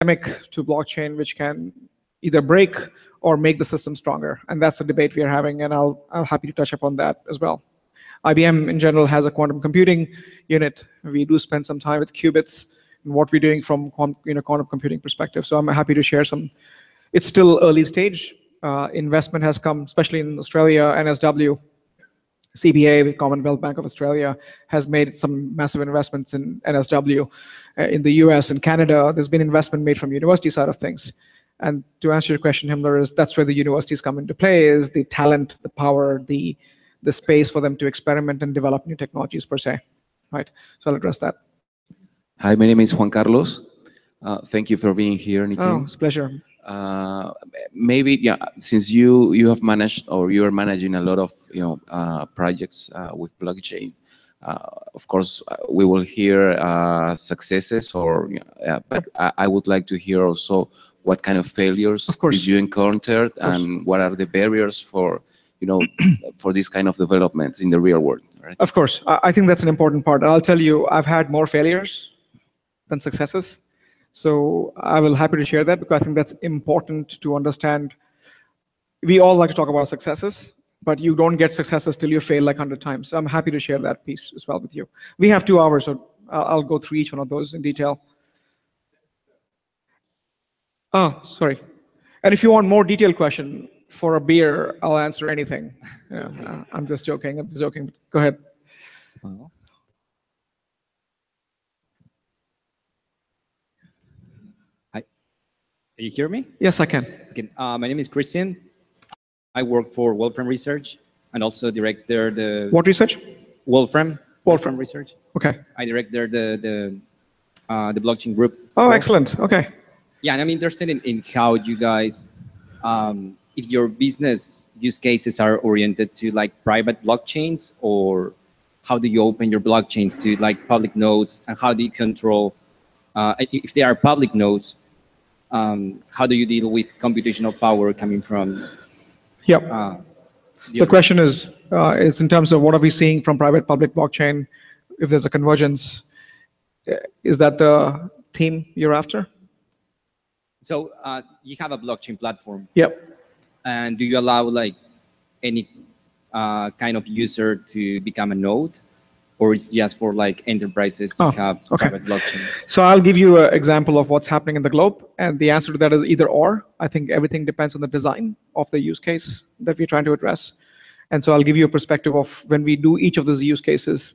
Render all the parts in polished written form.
to blockchain which can either break or make the system stronger. And that's the debate we are having, and I'm happy to touch upon that as well. IBM in general has a quantum computing unit. We do spend some time with qubits and what we're doing from quantum computing perspective. So I'm happy to share some. It's still early stage. Investment has come, especially in Australia. NSW, CBA, Commonwealth Bank of Australia, has made some massive investments in NSW. In the US and Canada, there's been investment made from university side of things. And to answer your question, Himmler, is that's where the universities come into play, is the talent, the power, the space for them to experiment and develop new technologies per se. Right. So I'll address that. Hi, my name is Juan Carlos. Thank you for being here, Nitin. Oh, it's a pleasure. Maybe, yeah, since you have managed, or you are managing a lot of projects with blockchain, of course we will hear successes, but I would like to hear also what kind of failures did you encounter, and what are the barriers for for this kind of developments in the real world, right? Of course, I think that's an important part. I'll tell you, I've had more failures than successes. So I will happy to share that, because I think that's important to understand. We all like to talk about successes, but you don't get successes till you fail like 100 times. So I'm happy to share that piece as well with you. We have 2 hours, so I'll go through each one of those in detail. Oh, sorry. And if you want more detailed question for a beer, I'll answer anything. Yeah, I'm just joking. I'm just joking. Go ahead. Can you hear me? Yes, I can. Okay. My name is Christian. I work for Wolfram Research and also direct there the... What research? Wolfram Research. Okay. I direct there the blockchain group. Oh, excellent. Okay. Yeah, and I'm interested in how you guys, if your business use cases are oriented to like private blockchains, or how do you open your blockchains to like public nodes, and how do you control, if they are public nodes, how do you deal with computational power coming from? Yep. So the question is in terms of what are we seeing from private-public blockchain, if there's a convergence, is that the theme you're after? So you have a blockchain platform. Yep. And do you allow like any kind of user to become a node? Or it's just for like enterprises to have private blockchains? So I'll give you an example of what's happening in the globe, and the answer to that is either or. I think everything depends on the design of the use case that we're trying to address. And so I'll give you a perspective of when we do each of those use cases.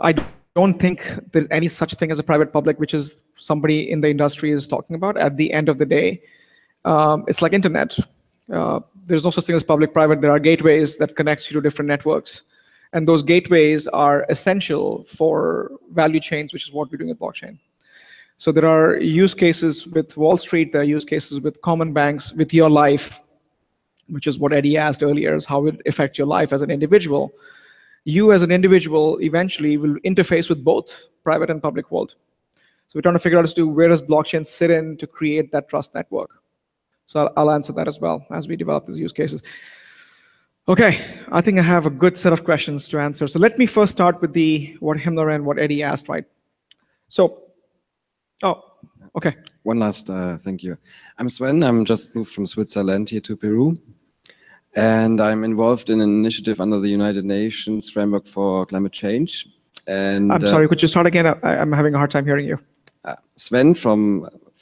I don't think there's any such thing as a private public, which is somebody in the industry is talking about. At the end of the day, it's like internet. There's no such thing as public-private. There are gateways that connects you to different networks. And those gateways are essential for value chains, which is what we're doing with blockchain. So there are use cases with Wall Street, there are use cases with common banks, with your life, which is what Eddie asked earlier, is how it affects your life as an individual. You as an individual eventually will interface with both private and public world. So we're trying to figure out as to where does blockchain sit in to create that trust network. So I'll answer that as well as we develop these use cases. Okay, I think I have a good set of questions to answer. So let me first start with what Himmler and what Eddie asked, right? So, okay. One last thank you. I'm Sven. I'm just moved from Switzerland here to Peru. And I'm involved in an initiative under the United Nations Framework for Climate Change. And I'm sorry, could you start again? I'm having a hard time hearing you. Sven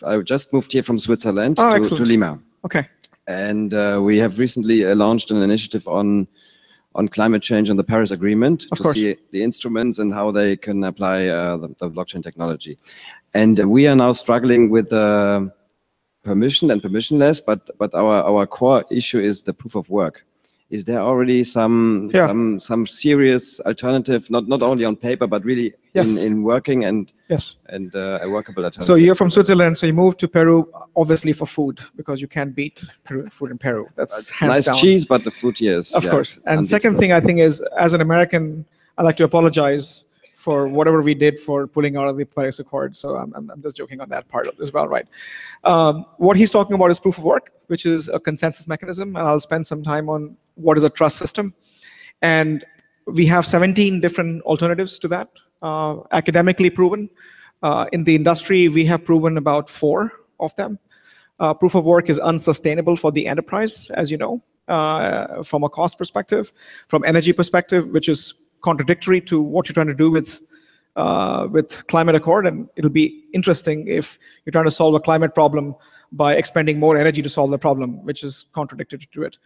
I just moved here from Switzerland to Lima. Okay. And we have recently launched an initiative on climate change and the Paris Agreement to see the instruments and how they can apply the blockchain technology. And we are now struggling with permission and permissionless, but our core issue is the proof of work. Is there already some serious alternative, not only on paper, but really in working and a workable alternative? So you're from Switzerland, so you moved to Peru, obviously for food, because you can't beat food in Peru. That's hands down. Nice cheese, but the food, yes. Of course. And second thing I think is, as an American, I like to apologize for whatever we did for pulling out of the Paris Accord. So I'm just joking on that part as well, right? What he's talking about is proof of work, which is a consensus mechanism. And I'll spend some time on what is a trust system. And we have 17 different alternatives to that, academically proven. In the industry, we have proven about 4 of them. Proof of work is unsustainable for the enterprise, as you know, from a cost perspective, from energy perspective, which is contradictory to what you're trying to do with climate accord. And it'll be interesting if you're trying to solve a climate problem by expending more energy to solve the problem, which is contradictory to it.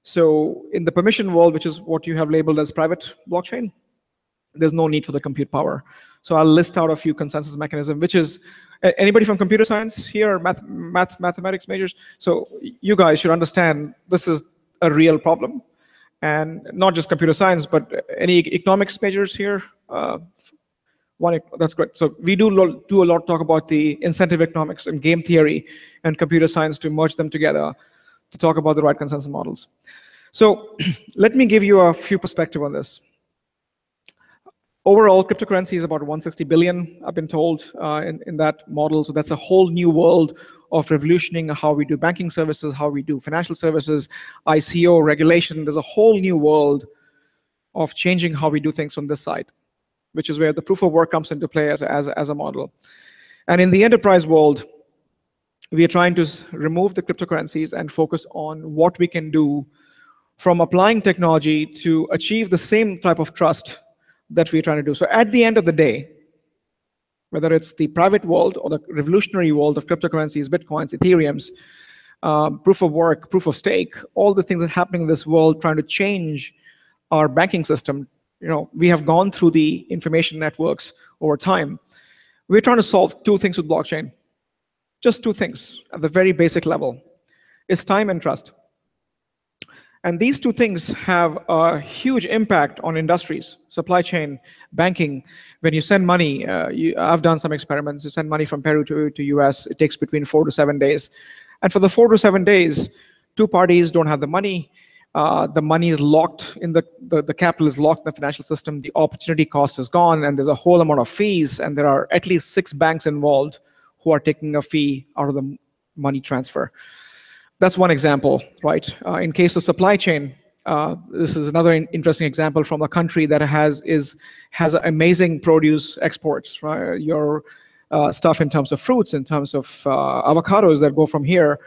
So in the permission world, which is what you have labeled as private blockchain, there's no need for the compute power. So I'll list out a few consensus mechanisms, which is, anybody from computer science here, mathematics majors? So you guys should understand this is a real problem. And not just computer science, but any economics majors here? That's great. So we do a lot talk about the incentive economics and game theory and computer science to merge them together to talk about the right consensus models. So let me give you a few perspectives on this. Overall, cryptocurrency is about 160 billion, I've been told, in that model. So that's a whole new world of revolutioning how we do banking services, how we do financial services, ICO, regulation. There's a whole new world of changing how we do things on this side, which is where the proof of work comes into play as a model. And in the enterprise world, we are trying to remove the cryptocurrencies and focus on what we can do from applying technology to achieve the same type of trust that we're trying to do. So at the end of the day, whether it's the private world or the revolutionary world of cryptocurrencies, Bitcoins, Ethereums, proof of work, proof of stake, all the things that are happening in this world trying to change our banking system. We have gone through the information networks over time. We're trying to solve 2 things with blockchain. Just 2 things at the very basic level. It's time and trust. And these 2 things have a huge impact on industries, supply chain, banking. When you send money, I've done some experiments. You send money from Peru to US, it takes between 4 to 7 days. And for the 4 to 7 days, 2 parties don't have the money. The money is locked in the capital is locked in the financial system. The opportunity cost is gone, and there's a whole amount of fees. And there are at least 6 banks involved who are taking a fee out of the money transfer. That's one example, right? In case of supply chain, this is another interesting example from a country that has amazing produce exports, right? Your stuff in terms of fruits, in terms of avocados that go from here.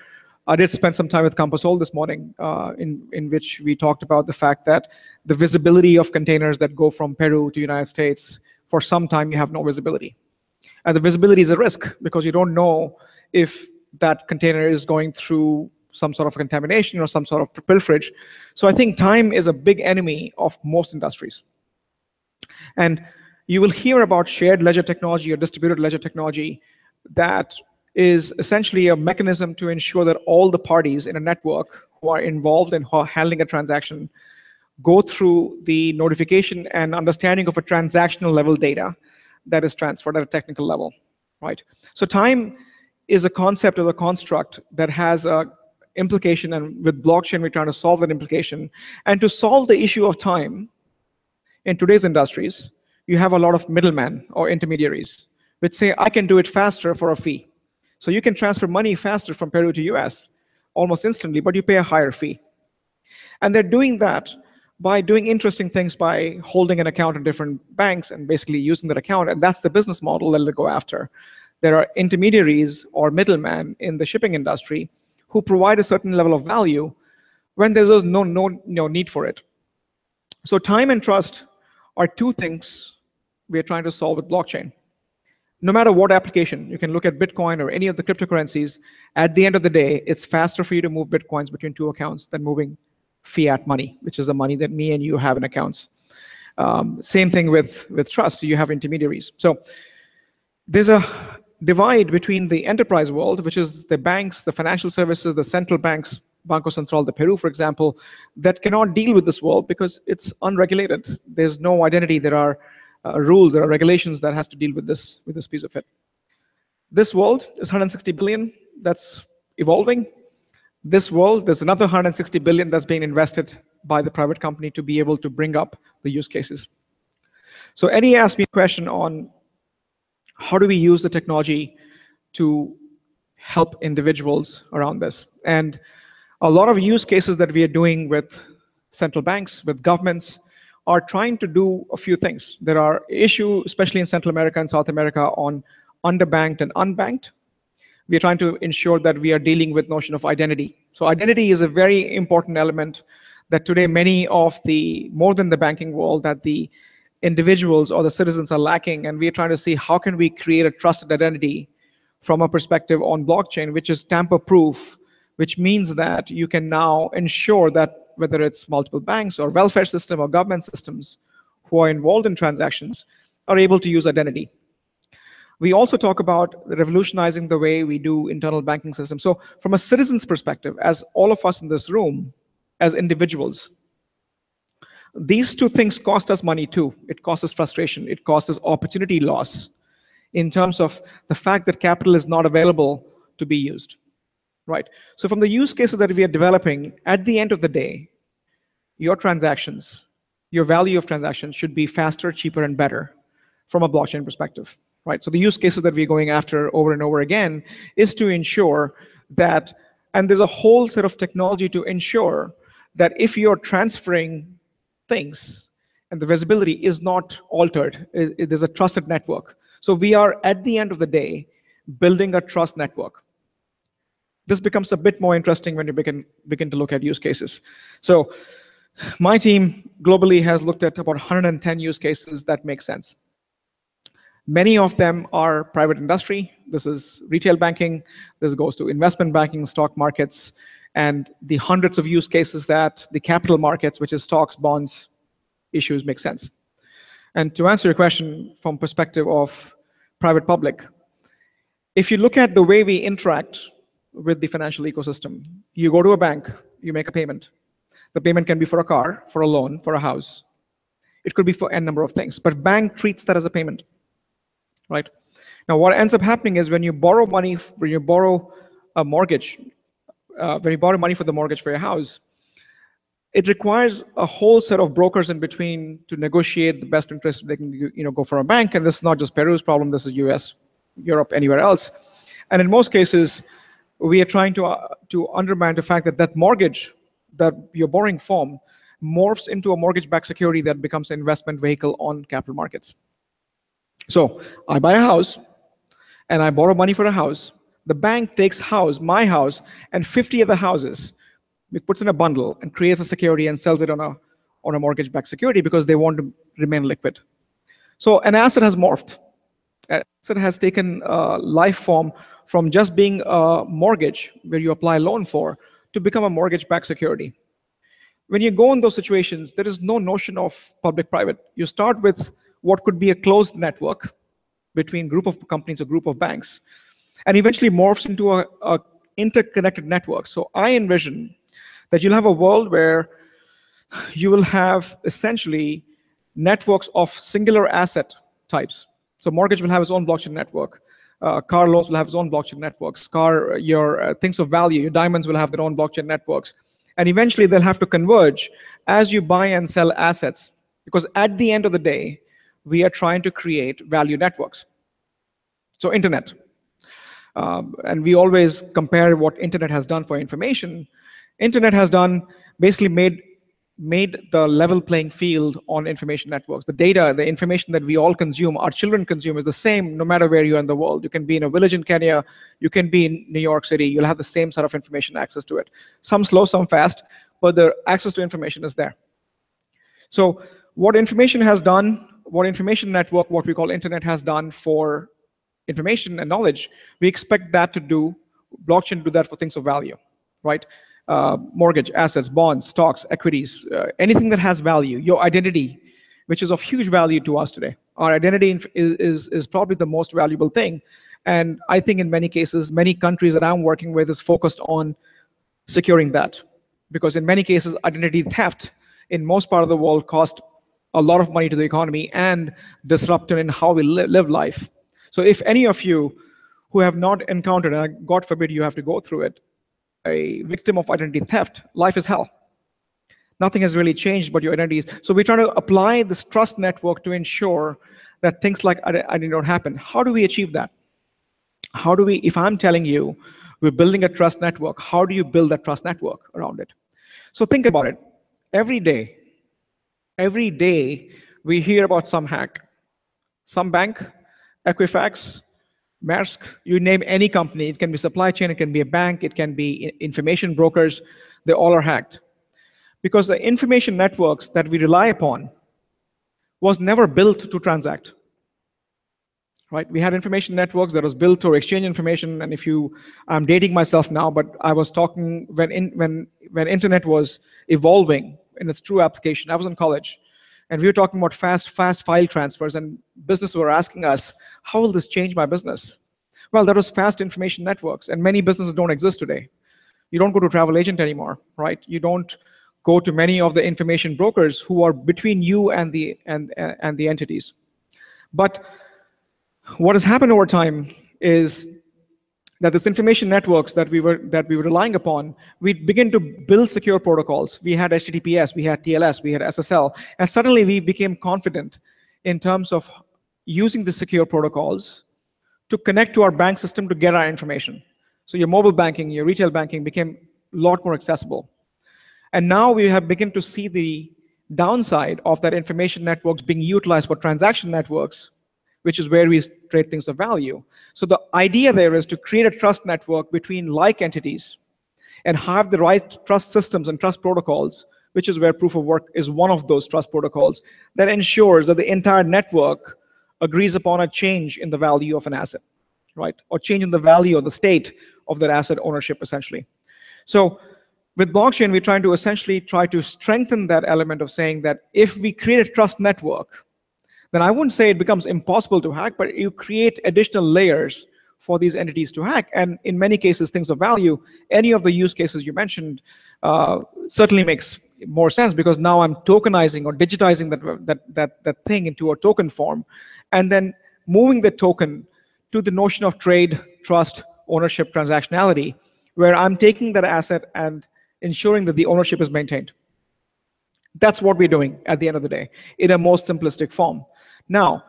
I did spend some time with Camposol this morning, in which we talked about the fact that the visibility of containers that go from Peru to the United States, for some time you have no visibility. And the visibility is a risk because you don't know if that container is going through some sort of contamination or some sort of pilferage. So I think time is a big enemy of most industries. And you will hear about shared ledger technology or distributed ledger technology that is essentially a mechanism to ensure that all the parties in a network who are involved in handling a transaction go through the notification and understanding of a transactional level data that is transferred at a technical level, right? So time is a concept or a construct that has a implication, and with blockchain, we're trying to solve that implication. And to solve the issue of time in today's industries, you have a lot of middlemen or intermediaries which say, I can do it faster for a fee. So you can transfer money faster from Peru to US almost instantly, but you pay a higher fee. And they're doing that by doing interesting things, by holding an account in different banks and basically using that account. And that's the business model that they'll go after. There are intermediaries or middlemen in the shipping industry who provide a certain level of value when there's no need for it. So time and trust are 2 things we are trying to solve with blockchain. No matter what application, you can look at Bitcoin or any of the cryptocurrencies. At the end of the day, it's faster for you to move Bitcoins between 2 accounts than moving fiat money, which is the money that me and you have in accounts. Same thing with trust. So you have intermediaries. So there's a divide between the enterprise world, which is the banks, the financial services, the central banks, Banco Central de Peru, for example, that cannot deal with this world because it's unregulated. There's no identity. There are rules, there are regulations that has to deal with this piece of it. This world is 160 billion. That's evolving. This world, there's another 160 billion that's being invested by the private company to be able to bring up the use cases. So Eddie asked me a question on how do we use the technology to help individuals around this. And a lot of use cases that we are doing with central banks, with governments, are trying to do a few things. There are issues, especially in Central America and South America, on underbanked and unbanked. We are trying to ensure that we are dealing with notion of identity. So identity is a very important element that today many of the, more than the banking world, that the individuals or the citizens are lacking. And we are trying to see how can we create a trusted identity from a perspective on blockchain, which is tamper-proof, which means that you can now ensure that whether it's multiple banks or welfare system or government systems who are involved in transactions are able to use identity. We also talk about revolutionizing the way we do internal banking systems. So from a citizen's perspective, as all of us in this room, as individuals, these two things cost us money too. It costs us frustration. It costs us opportunity loss in terms of the fact that capital is not available to be used, right? So from the use cases that we are developing, at the end of the day, your transactions, your value of transactions should be faster, cheaper, and better from a blockchain perspective, right? So the use cases that we're going after over and over again is to ensure that, and there's a whole set of technology to ensure that if you're transferring things and the visibility is not altered, there's a trusted network. So we are, at the end of the day, building a trust network. This becomes a bit more interesting when you begin to look at use cases. So my team globally has looked at about 110 use cases that make sense. Many of them are private industry. This is retail banking. This goes to investment banking, stock markets, and the hundreds of use cases that the capital markets, which is stocks, bonds, issues, make sense. And to answer your question from perspective of private public, if you look at the way we interact with the financial ecosystem, you go to a bank, you make a payment. The payment can be for a car, for a loan, for a house. It could be for n number of things, but bank treats that as a payment, right? Now, what ends up happening is when you borrow money, when you borrow a mortgage, when you borrow money for the mortgage for your house, it requires a whole set of brokers in between to negotiate the best interest they can, go for a bank. And this is not just Peru's problem. This is US, Europe, anywhere else. And in most cases, we are trying to undermine the fact that that mortgage that you're borrowing from morphs into a mortgage-backed security that becomes an investment vehicle on capital markets. So I buy a house, and I borrow money for a house. The bank takes my house, and 50 other houses. It puts in a bundle and creates a security and sells it on a mortgage-backed security because they want to remain liquid. So an asset has morphed. An asset has taken life form from just being a mortgage where you apply a loan for to become a mortgage-backed security. When you go in those situations, there is no notion of public-private. You start with what could be a closed network between group of companies or group of banks, and eventually morphs into a interconnected network. So I envision that you'll have a world where you will have essentially networks of singular asset types. So mortgage will have its own blockchain network. Car loans will have its own blockchain networks. Your things of value, your diamonds will have their own blockchain networks. And eventually they'll have to converge as you buy and sell assets. Because at the end of the day, we are trying to create value networks. So internet. And we always compare what internet has done for information. Internet has basically made the level playing field on information networks. The data, the information that we all consume, our children consume, is the same no matter where you are in the world. You can be in a village in Kenya, you can be in New York City, you'll have the same sort of information access to it. Some slow, some fast, but the access to information is there. So what information has done, what information network, what we call internet has done for information and knowledge, we expect that to do, blockchain to do that for things of value, right? Mortgage, assets, bonds, stocks, equities, anything that has value, your identity, which is of huge value to us today. Our identity is probably the most valuable thing. And I think in many cases, many countries that I'm working with is focused on securing that. Because in many cases, identity theft in most part of the world cost a lot of money to the economy and disrupted in how we live life. So if any of you who have not encountered, and God forbid you have to go through it, a victim of identity theft, life is hell. Nothing has really changed but your identity is. So we're trying to apply this trust network to ensure that things like identity don't happen. How do we achieve that? How do we, if I'm telling you we're building a trust network, how do you build that trust network around it? So think about it. Every day, Every day, we hear about some hack. Some bank, Equifax, Maersk, you name any company. It can be supply chain, it can be a bank, it can be information brokers. They all are hacked. Because the information networks that we rely upon was never built to transact. Right? We had information networks that was built to exchange information, and I'm dating myself now, but I was talking when internet was evolving in its true application. I was in college, and we were talking about fast file transfers, and businesses were asking us, how will this change my business? Well, that was fast information networks, and many businesses don't exist today. You don't go to a travel agent anymore, right? You don't go to many of the information brokers who are between you and the entities. But what has happened over time is that this information networks that we were relying upon, we begin to build secure protocols. We had HTTPS, we had TLS, we had SSL, and suddenly we became confident in terms of using the secure protocols to connect to our bank system to get our information. So your mobile banking, your retail banking became a lot more accessible. And now we have begun to see the downside of that information networks being utilized for transaction networks, which is where we trade things of value. So the idea there is to create a trust network between like entities and have the right trust systems and trust protocols, which is where proof of work is one of those trust protocols that ensures that the entire network agrees upon a change in the value of an asset, right? Or change in the value of the state of that asset ownership, essentially. So with blockchain, we're trying to essentially try to strengthen that element of saying that if we create a trust network, then I wouldn't say it becomes impossible to hack, but you create additional layers for these entities to hack. And in many cases, things of value, any of the use cases you mentioned certainly makes more sense, because now I'm tokenizing or digitizing that thing into a token form, and then moving the token to the notion of trade, trust, ownership, transactionality, where I'm taking that asset and ensuring that the ownership is maintained. That's what we're doing at the end of the day, in a most simplistic form. Now,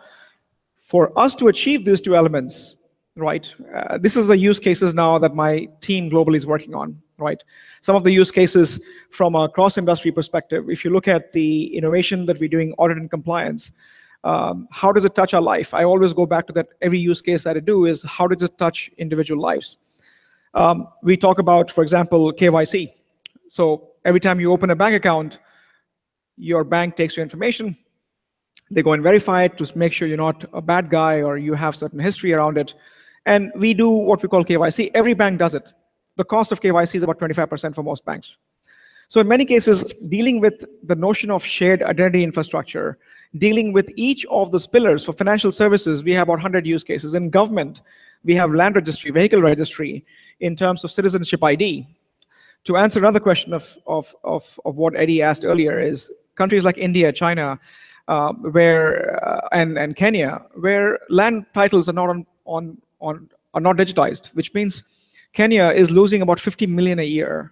for us to achieve these two elements, right, this is the use cases now that my team globally is working on, right? Some of the use cases from a cross-industry perspective, if you look at the innovation that we're doing, audit and compliance, how does it touch our life? I always go back to that. Every use case that I do is how does it touch individual lives? We talk about, for example, KYC. So every time you open a bank account, your bank takes your information. They go and verify it to make sure you're not a bad guy or you have certain history around it. And we do what we call KYC. Every bank does it. The cost of KYC is about 25% for most banks. So in many cases, dealing with the notion of shared identity infrastructure, dealing with each of the pillars for financial services, we have about 100 use cases. In government, we have land registry, vehicle registry, in terms of citizenship ID. To answer another question of what Eddie asked earlier is countries like India, China, and Kenya, where land titles are not are not digitized, which means Kenya is losing about 50 million a year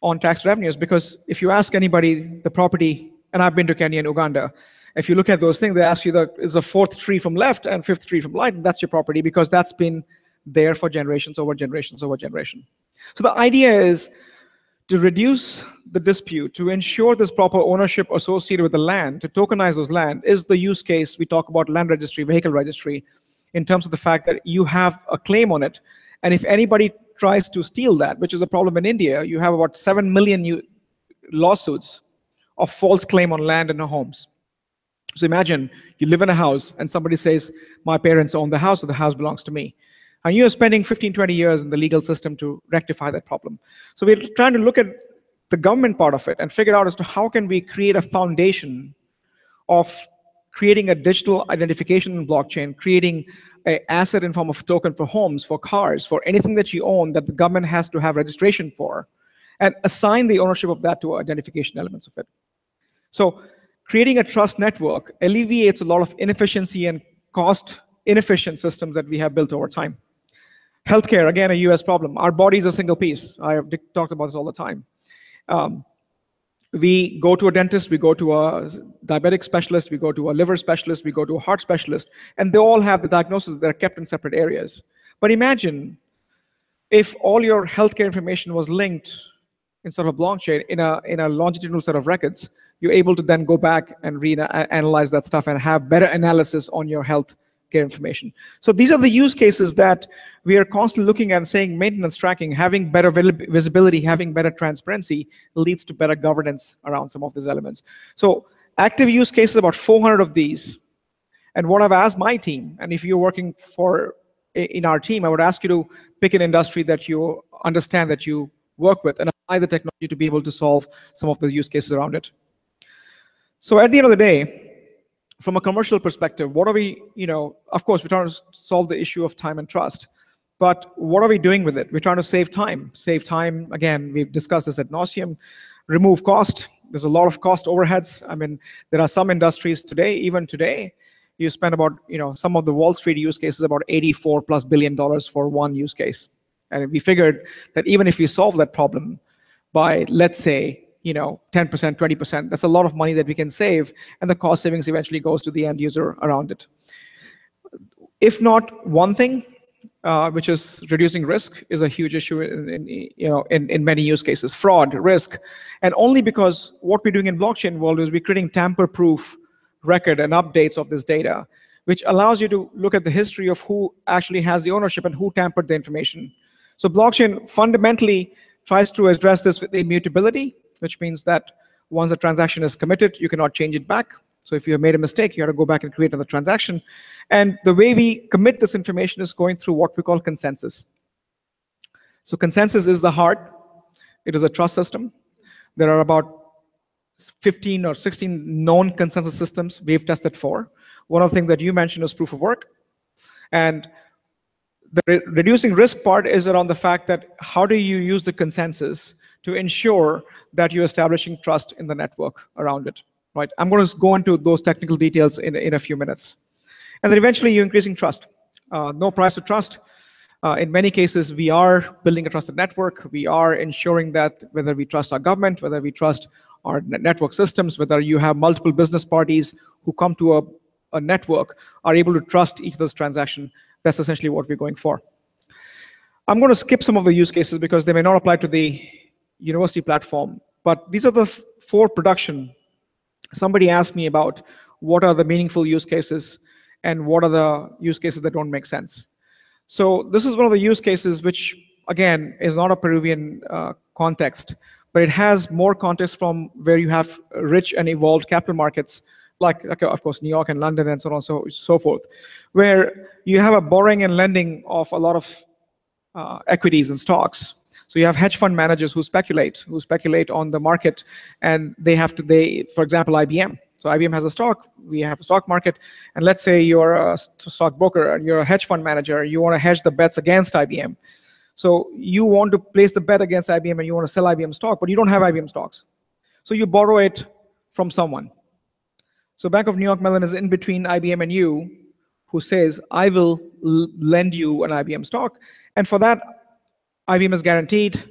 on tax revenues, because if you ask anybody the property, and I've been to Kenya and Uganda, if you look at those things, they ask you is the fourth tree from left and fifth tree from right, and that's your property, because that's been there for generations over generations over generation. So the idea is to reduce the dispute, to ensure there's proper ownership associated with the land, to tokenize those land, is the use case. We talk about land registry, vehicle registry, in terms of the fact that you have a claim on it. And if anybody tries to steal that, which is a problem in India, you have about 7 million lawsuits of false claim on land and homes. So imagine you live in a house and somebody says, my parents own the house, so the house belongs to me. And you're spending 15, 20 years in the legal system to rectify that problem. So we're trying to look at the government part of it and figure out as to how can we create a foundation of creating a digital identification in blockchain, creating an asset in form of token for homes, for cars, for anything that you own that the government has to have registration for, and assign the ownership of that to identification elements of it. So creating a trust network alleviates a lot of inefficiency and cost inefficient systems that we have built over time. Healthcare, again, a US problem. Our body is a single piece. I have talked about this all the time. We go to a dentist, we go to a diabetic specialist, we go to a liver specialist, we go to a heart specialist, and they all have the diagnoses that are kept in separate areas. But imagine if all your healthcare information was linked instead of a blockchain in a longitudinal set of records, you're able to then go back and analyze that stuff and have better analysis on your health care information. So these are the use cases that we are constantly looking at and saying maintenance tracking, having better visibility, having better transparency leads to better governance around some of these elements. So active use cases, about 400 of these. And what I've asked my team, and if you're working in our team, I would ask you to pick an industry that you understand, that you work with, and apply the technology to be able to solve some of the use cases around it. So at the end of the day, from a commercial perspective, what are we, of course, we're trying to solve the issue of time and trust, but what are we doing with it? We're trying to save time. Save time, again, we've discussed this ad nauseum. Remove cost. There's a lot of cost overheads. I mean, there are some industries today, even today, you spend about, some of the Wall Street use cases, about $84+ billion for one use case. And we figured that even if we solve that problem by, let's say, 10%, 20%, that's a lot of money that we can save, and the cost savings eventually goes to the end user around it. If not one thing, which is reducing risk, is a huge issue in many use cases. Fraud, risk, and only because what we're doing in blockchain world is we're creating tamper-proof record and updates of this data, which allows you to look at the history of who actually has the ownership and who tampered the information. So blockchain fundamentally tries to address this with immutability, which means that once a transaction is committed, you cannot change it back. So if you have made a mistake, you have to go back and create another transaction. And the way we commit this information is going through what we call consensus. So consensus is the heart. It is a trust system. There are about 15 or 16 known consensus systems we've tested for. One of the things that you mentioned is proof of work. And the reducing risk part is around the fact that how do you use the consensus to ensure that you're establishing trust in the network around it, right? I'm going to go into those technical details in a few minutes. And then eventually you're increasing trust. No price to trust. In many cases, we are building a trusted network. We are ensuring that whether we trust our government, whether we trust our network systems, whether you have multiple business parties who come to a network, are able to trust each of those transactions. That's essentially what we're going for. I'm going to skip some of the use cases because they may not apply to the university platform, but these are the 4 production. Somebody asked me about what are the meaningful use cases and what are the use cases that don't make sense. So this is one of the use cases which, again, is not a Peruvian context, but it has more context from where you have rich and evolved capital markets, like of course, New York and London and so on and so forth, where you have a borrowing and lending of a lot of equities and stocks. So you have hedge fund managers who speculate on the market, and for example, IBM. So IBM has a stock, we have a stock market, and let's say you're a stockbroker and you're a hedge fund manager, you want to hedge the bets against IBM. So you want to place the bet against IBM and you want to sell IBM stock, but you don't have IBM stocks. So you borrow it from someone. So Bank of New York Mellon is in between IBM and you, who says, I will lend you an IBM stock. And for that, IBM is guaranteed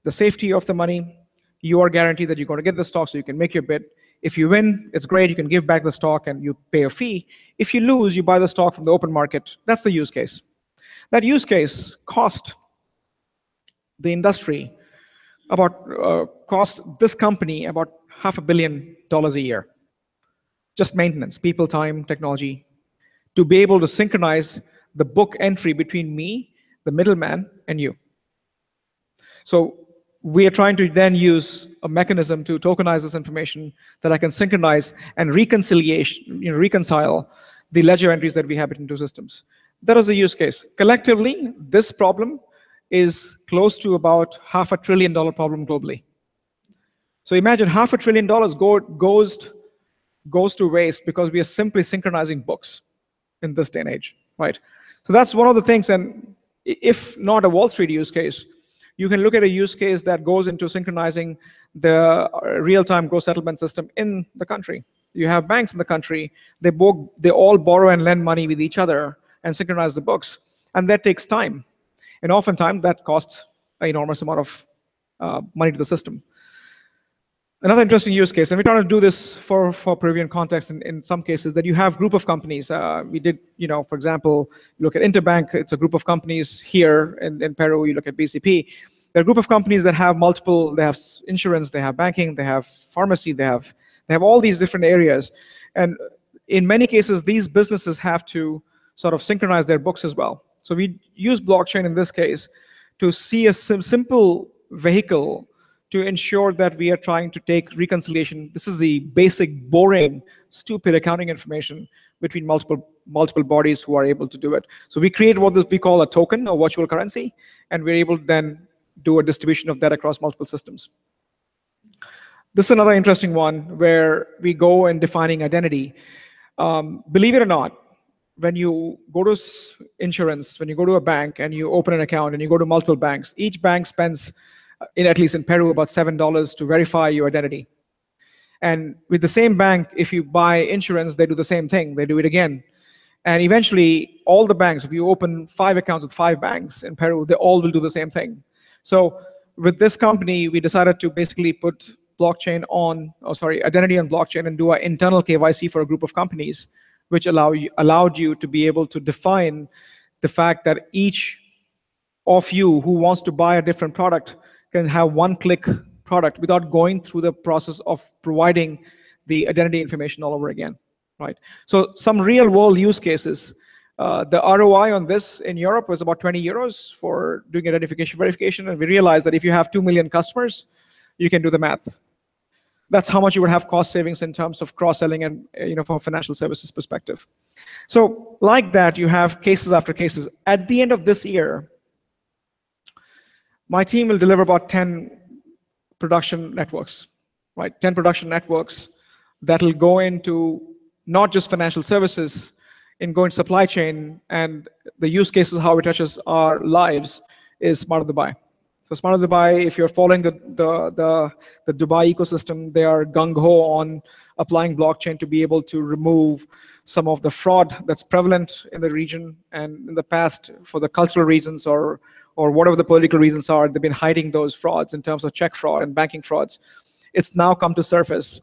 the safety of the money. You are guaranteed that you're going to get the stock so you can make your bid. If you win, it's great. You can give back the stock and you pay a fee. If you lose, you buy the stock from the open market. That's the use case. That use case cost the cost this company about $500 million a year. Just maintenance, people, time, technology, to be able to synchronize the book entry between me, the middleman, and you. So we are trying to then use a mechanism to tokenize this information that I can synchronize and reconcile the ledger entries that we have between 2 systems. That is the use case. Collectively, this problem is close to about $500 billion problem globally. So imagine $500 billion goes to waste because we are simply synchronizing books in this day and age, right? So that's one of the things, and if not a Wall Street use case, you can look at a use case that goes into synchronizing the real-time gross settlement system in the country. You have banks in the country, they all borrow and lend money with each other and synchronize the books, and that takes time. And oftentimes that costs an enormous amount of money to the system. Another interesting use case, and we're trying to do this for Peruvian context in some cases, that you have group of companies. We did, for example, you look at Interbank, it's a group of companies here in Peru, you look at BCP. There are a group of companies that have multiple, they have insurance, they have banking, they have pharmacy, they have all these different areas. And in many cases, these businesses have to sort of synchronize their books as well. So we use blockchain in this case to see a simple vehicle to ensure that we are trying to take reconciliation. This is the basic, boring, stupid accounting information between multiple bodies who are able to do it. So we create what we call a token or virtual currency, and we're able to then do a distribution of that across multiple systems. This is another interesting one where we go in defining identity. Believe it or not, when you go to insurance, when you go to a bank and you open an account and you go to multiple banks, each bank spends, at least in Peru, about $7 to verify your identity. And with the same bank, if you buy insurance, they do the same thing. They do it again. And eventually, all the banks, if you open 5 accounts with 5 banks in Peru, they all will do the same thing. So with this company, we decided to basically put identity on blockchain and do an internal KYC for a group of companies, which allowed you to be able to define the fact that each of you who wants to buy a different product can have one-click product without going through the process of providing the identity information all over again, right? So some real-world use cases. The ROI on this in Europe was about 20 euros for doing identification verification, and we realized that if you have 2 million customers, you can do the math. That's how much you would have cost savings in terms of cross-selling and from a financial services perspective. So like that, you have cases after cases. At the end of this year, my team will deliver about 10 production networks, right? 10 production networks that will go into not just financial services, in going supply chain, and the use cases, how it touches our lives, is Smart of Dubai. So Smart of Dubai, if you're following the Dubai ecosystem, they are gung-ho on applying blockchain to be able to remove some of the fraud that's prevalent in the region. And in the past, for the cultural reasons or whatever the political reasons are, they've been hiding those frauds in terms of check fraud and banking frauds. It's now come to surface.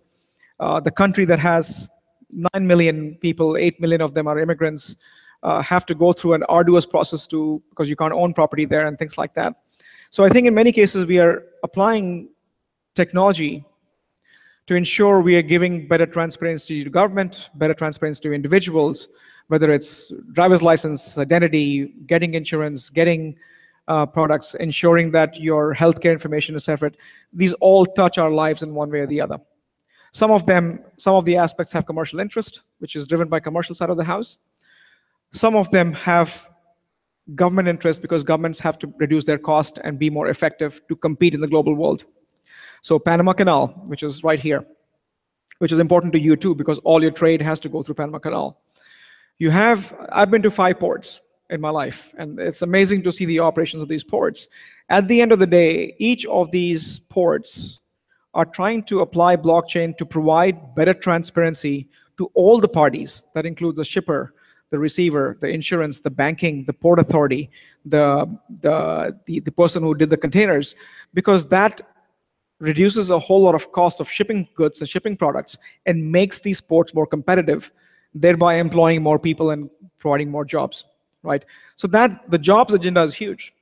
The country that has 9 million people, 8 million of them are immigrants, have to go through an arduous process because you can't own property there and things like that. So I think in many cases we are applying technology to ensure we are giving better transparency to government, better transparency to individuals, whether it's driver's license, identity, getting insurance, getting products, ensuring that your healthcare information is separate. These all touch our lives in one way or the other. Some of the aspects have commercial interest, which is driven by commercial side of the house. Some of them have government interest because governments have to reduce their cost and be more effective to compete in the global world. So Panama Canal, which is right here, which is important to you too, because all your trade has to go through Panama Canal. I've been to 5 ports in my life, and it's amazing to see the operations of these ports. At the end of the day, each of these ports are trying to apply blockchain to provide better transparency to all the parties. That includes the shipper, the receiver, the insurance, the banking, the port authority, the person who did the containers, because that reduces a whole lot of cost of shipping goods and shipping products and makes these ports more competitive, thereby employing more people and providing more jobs, right? So the jobs agenda is huge,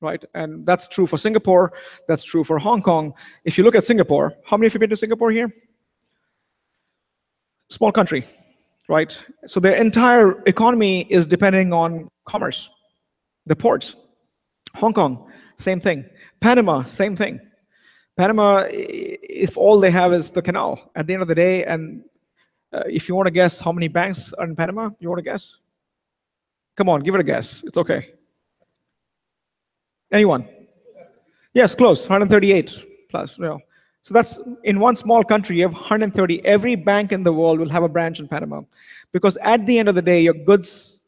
right? And that's true for Singapore, that's true for Hong Kong. If you look at Singapore, how many of you been to Singapore here? Small country, right? So their entire economy is depending on commerce, the ports. Hong Kong, same thing. Panama, same thing. Panama, if all they have is the canal at the end of the day, and if you want to guess how many banks are in Panama, you want to guess? Come on, give it a guess. It's okay. Anyone? Yes, close, 138 plus. No. So that's in one small country, you have 130. Every bank in the world will have a branch in Panama, because at the end of the day, your goods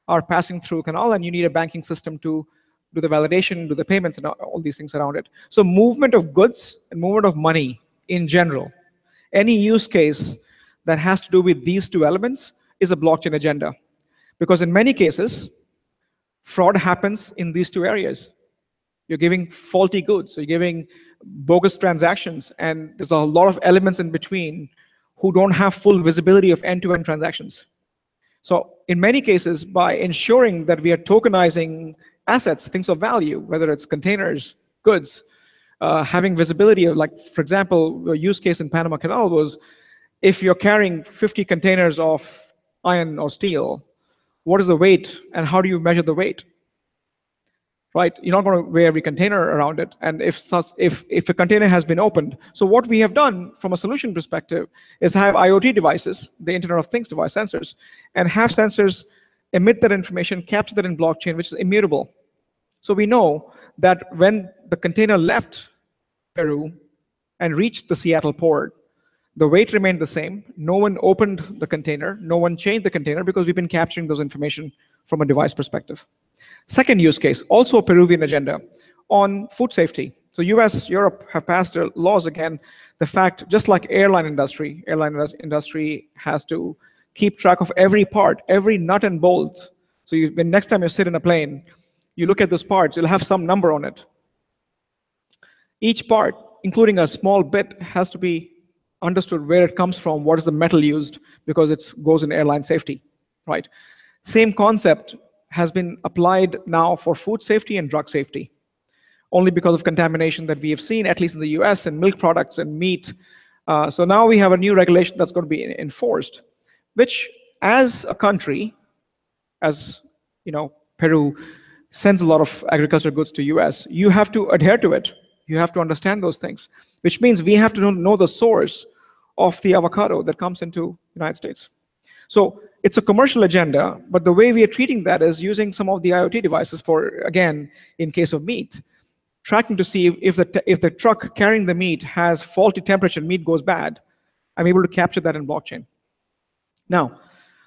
are passing through canal, and you need a banking system to do the validation, do the payments, and all these things around it. So movement of goods and movement of money in general, any use case that has to do with these 2 elements is a blockchain agenda. Because in many cases, fraud happens in these 2 areas. You're giving faulty goods, so you're giving bogus transactions, and there's a lot of elements in between who don't have full visibility of end-to-end transactions. So in many cases, by ensuring that we are tokenizing assets, things of value, whether it's containers, goods, having visibility of, like, for example, a use case in Panama Canal was, if you're carrying 50 containers of iron or steel, what is the weight and how do you measure the weight? Right? You're not going to weigh every container around it. And if a container has been opened, so what we have done from a solution perspective is have IoT devices, the Internet of Things device sensors, and have sensors emit that information, capture that in blockchain, which is immutable. So we know that when the container left Peru and reached the Seattle port, the weight remained the same. No one opened the container. No one changed the container because we've been capturing those information from a device perspective. Second use case, also a Peruvian agenda, on food safety. So US, Europe have passed laws again. The fact, just like airline industry has to keep track of every part, every nut and bolt. So when next time you sit in a plane, you look at those parts, you'll have some number on it. Each part, including a small bit, has to be understood where it comes from, what is the metal used, because it goes in airline safety, right? Same concept has been applied now for food safety and drug safety, only because of contamination that we have seen, at least in the US, and milk products and meat. So now we have a new regulation that's going to be enforced, which, as a country, as you know, Peru sends a lot of agricultural goods to US, you have to adhere to it. You have to understand those things, which means we have to know the source of the avocado that comes into the United States. So it's a commercial agenda, but the way we are treating that is using some of the IoT devices for, again, in case of meat, tracking to see if the truck carrying the meat has faulty temperature and meat goes bad. I'm able to capture that in blockchain. Now,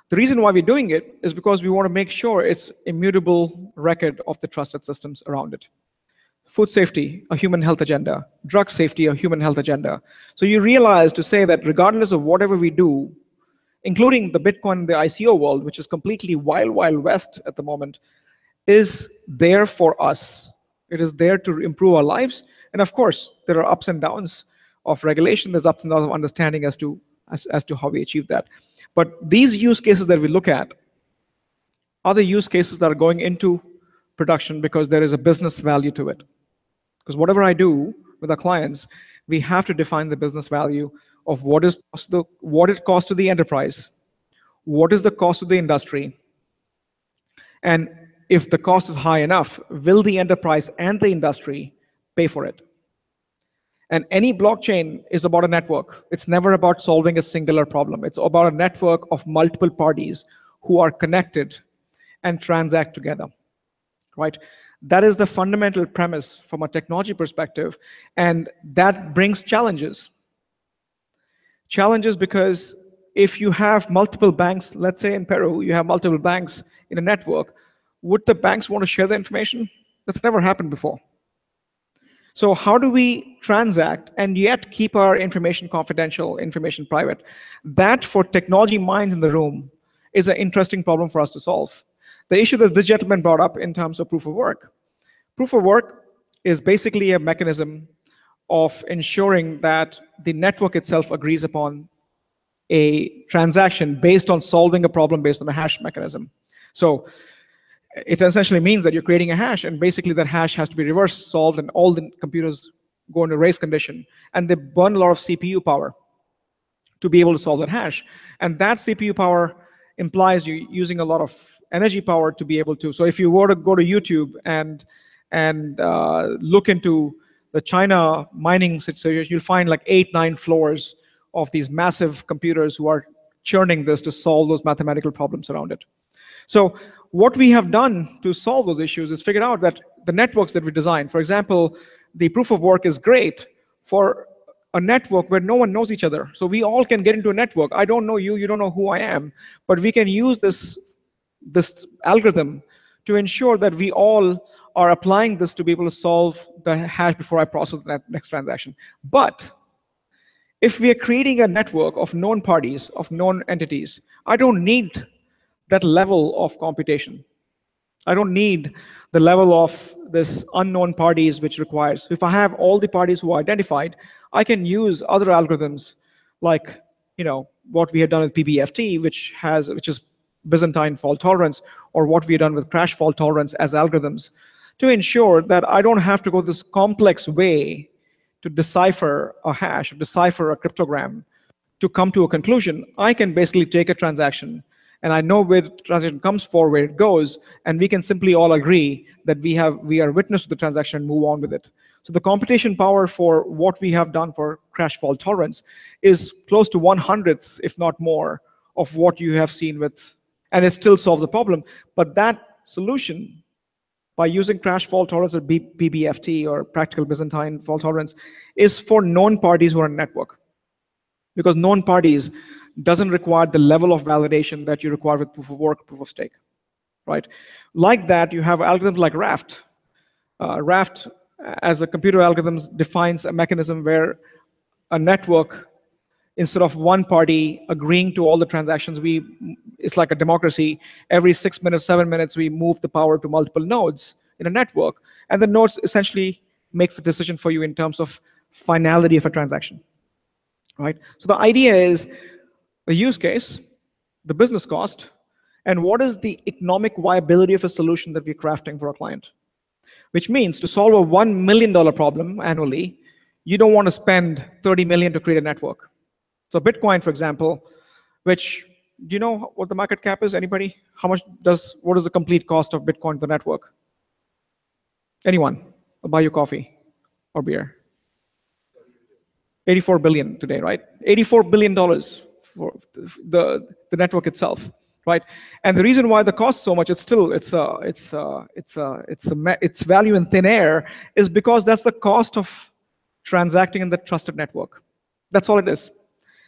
the reason why we're doing it is because we want to make sure it's immutable record of the trusted systems around it. Food safety, a human health agenda. Drug safety, a human health agenda. So you realize to say that regardless of whatever we do, including the Bitcoin, the ICO world, which is completely wild, wild west at the moment, is there for us. It is there to improve our lives. And of course, there are ups and downs of regulation. There's ups and downs of understanding as to how we achieve that. But these use cases that we look at are the use cases that are going into production because there is a business value to it. Because whatever I do with our clients, we have to define the business value of what it costs to the enterprise, what is the cost to the industry, and if the cost is high enough, will the enterprise and the industry pay for it? And any blockchain is about a network. It's never about solving a singular problem. It's about a network of multiple parties who are connected and transact together, right? That is the fundamental premise from a technology perspective, and that brings challenges. Challenges because if you have multiple banks, let's say in Peru, you have multiple banks in a network, would the banks want to share the information? That's never happened before. So how do we transact and yet keep our information confidential, information private? That, for technology minds in the room, is an interesting problem for us to solve. The issue that this gentleman brought up in terms of proof of work. Proof of work is basically a mechanism of ensuring that the network itself agrees upon a transaction based on solving a problem based on a hash mechanism. So it essentially means that you're creating a hash, and basically that hash has to be reverse solved, and all the computers go into race condition, and they burn a lot of CPU power to be able to solve that hash. And that CPU power implies you using a lot of energy power to be able to. So if you were to go to YouTube and look into the China mining situation, you'll find like 8-9 floors of these massive computers who are churning this to solve those mathematical problems around it. So what we have done to solve those issues is figured out that the networks that we design, for example, the proof of work is great for a network where no one knows each other. So we all can get into a network. I don't know you, you don't know who I am, but we can use this algorithm to ensure that we all are applying this to be able to solve the hash before I process that next transaction. But if we are creating a network of known parties, of known entities, I don't need that level of computation. I don't need the level of this unknown parties which requires. If I have all the parties who are identified, I can use other algorithms like what we had done with PBFT, which is Byzantine fault tolerance, or what we have done with crash fault tolerance as algorithms to ensure that I don't have to go this complex way to decipher a hash, or decipher a cryptogram to come to a conclusion. I can basically take a transaction, and I know where the transaction comes for, where it goes, and we can simply all agree that we are witness to the transaction and move on with it. So the computation power for what we have done for crash fault tolerance is close to 1/100th, if not more, of what you have seen with, and it still solves the problem. But that solution, by using crash fault tolerance or PBFT, or practical Byzantine fault tolerance, is for known parties who are in network. Because known parties doesn't require the level of validation that you require with proof of work, proof of stake, right? Like that, you have algorithms like Raft. Raft, as a computer algorithm, defines a mechanism where a network, instead of one party agreeing to all the transactions, it's like a democracy. Every 6 minutes, 7 minutes, we move the power to multiple nodes in a network, and the nodes essentially makes the decision for you in terms of finality of a transaction, right? So the idea is the use case, the business cost, and what is the economic viability of a solution that we're crafting for a client. Which means to solve a $1 million problem annually, you don't want to spend 30 million to create a network. So Bitcoin, for example, which, do you know what the market cap is? Anybody? What is the complete cost of Bitcoin to the network? Anyone? I'll buy you coffee or beer. 84 billion today, right? $84 billion for the network itself, right? And the reason why the cost so much, it's value in thin air, is because that's the cost of transacting in the trusted network. That's all it is.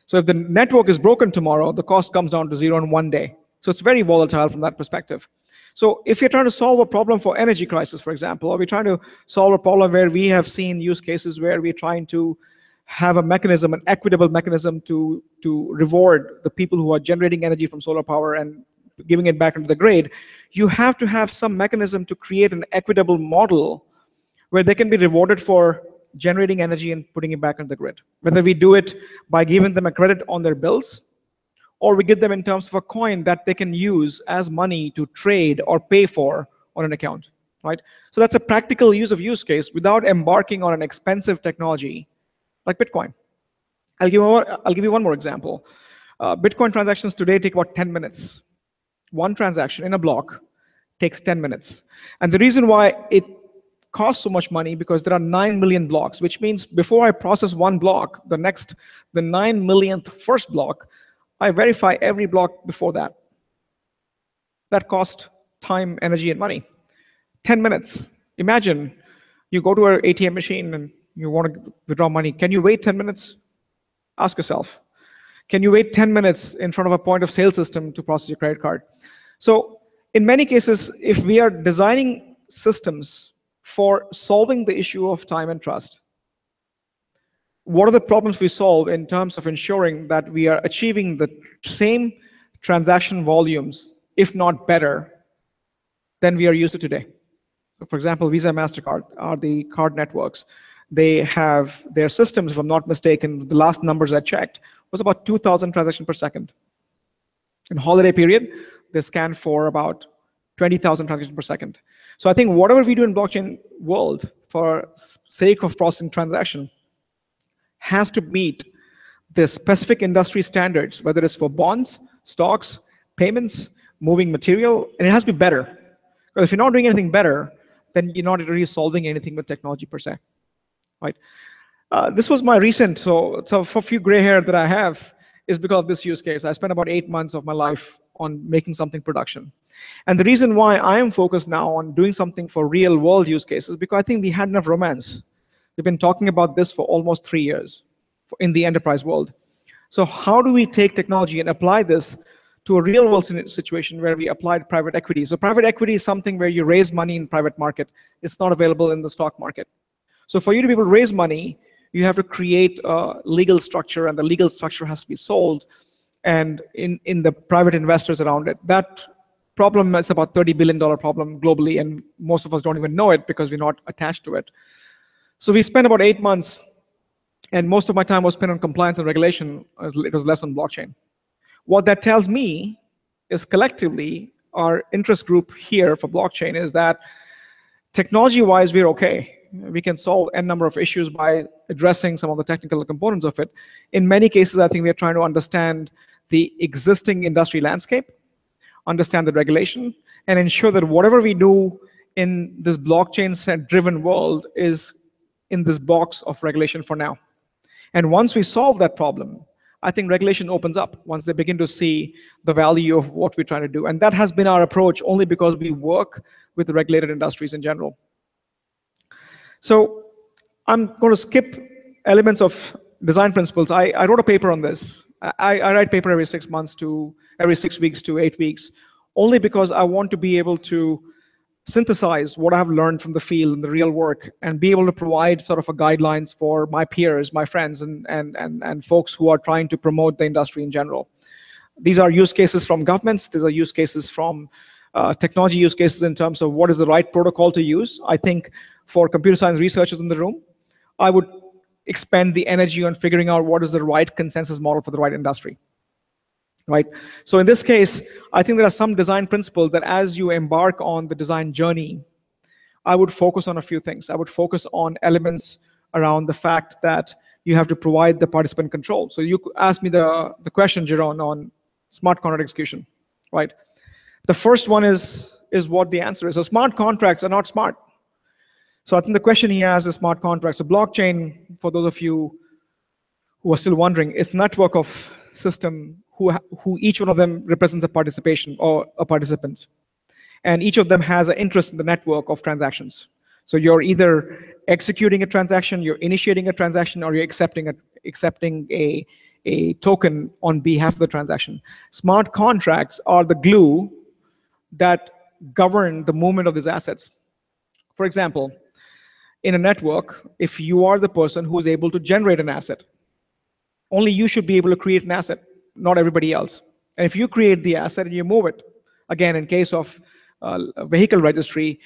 So if the network is broken tomorrow, the cost comes down to zero in one day. So it's very volatile from that perspective. So if you're trying to solve a problem for energy crisis, for example, or we're trying to solve a problem where we have seen use cases where we're trying to have a mechanism, an equitable mechanism to reward the people who are generating energy from solar power and giving it back into the grid, you have to have some mechanism to create an equitable model where they can be rewarded for generating energy and putting it back into the grid. Whether we do it by giving them a credit on their bills, or we give them in terms of a coin that they can use as money to trade or pay for on an account, right? So that's a practical use case without embarking on an expensive technology like Bitcoin. I'll give you one more example. Bitcoin transactions today take about 10 minutes. One transaction in a block takes 10 minutes. And the reason why it costs so much money, because there are 9 million blocks, which means before I process one block, the 9 millionth first block, I verify every block before that. That costs time, energy, and money. 10 minutes. Imagine you go to an ATM machine and you want to withdraw money. Can you wait 10 minutes? Ask yourself. Can you wait 10 minutes in front of a point of sale system to process your credit card? So in many cases, if we are designing systems for solving the issue of time and trust, what are the problems we solve in terms of ensuring that we are achieving the same transaction volumes, if not better, than we are used to today? So for example, Visa and MasterCard are the card networks. They have their systems, if I'm not mistaken, the last numbers I checked was about 2,000 transactions per second. In holiday period, they scan for about 20,000 transactions per second. So I think whatever we do in blockchain world for sake of processing transaction has to meet the specific industry standards, whether it's for bonds, stocks, payments, moving material, and it has to be better. Because if you're not doing anything better, then you're not really solving anything with technology per se, right? This was my recent, so for a few gray hair that I have is because of this use case. I spent about 8 months of my life on making something production. And the reason why I am focused now on doing something for real world use cases, because I think we had enough romance. We've been talking about this for almost 3 years in the enterprise world. So how do we take technology and apply this to a real world situation where we applied private equity? So private equity is something where you raise money in private market. It's not available in the stock market. So for you to be able to raise money, you have to create a legal structure, and the legal structure has to be sold, and in the private investors around it. That problem is about $30 billion problem globally, and most of us don't even know it because we're not attached to it. So we spent about 8 months, and most of my time was spent on compliance and regulation. It was less on blockchain. What that tells me is collectively, our interest group here for blockchain is that Technology-wise, we're okay. We can solve n number of issues by addressing some of the technical components of it. In many cases, I think we're trying to understand the existing industry landscape, understand the regulation, and ensure that whatever we do in this blockchain-driven world is in this box of regulation for now. And once we solve that problem, I think regulation opens up once they begin to see the value of what we're trying to do. And that has been our approach only because we work with the regulated industries in general. So I'm going to skip elements of design principles. I wrote a paper on this. I write paper every 6 months to every 6 weeks to 8 weeks, only because I want to be able to synthesize what I've learned from the field and the real work and be able to provide sort of a guidelines for my peers, my friends, and folks who are trying to promote the industry in general. These are use cases from governments. These are use cases from technology use cases in terms of what is the right protocol to use. I think for computer science researchers in the room, I would expend the energy on figuring out what is the right consensus model for the right industry. Right? So in this case, I think there are some design principles that as you embark on the design journey, I would focus on a few things. I would focus on elements around the fact that you have to provide the participant control. So you asked me the question, Jeroen, on smart contract execution. Right? The first one is what the answer is. So smart contracts are not smart. So I think the question he has is smart contracts. So blockchain, for those of you who are still wondering, is a network of system who each one of them represents a participation or a participant. And each of them has an interest in the network of transactions. So you're either executing a transaction, you're initiating a transaction, or you're accepting a token on behalf of the transaction. Smart contracts are the glue that govern the movement of these assets. For example, in a network, if you are the person who is able to generate an asset, only you should be able to create an asset, not everybody else. And if you create the asset and you move it, again, in case of vehicle registry,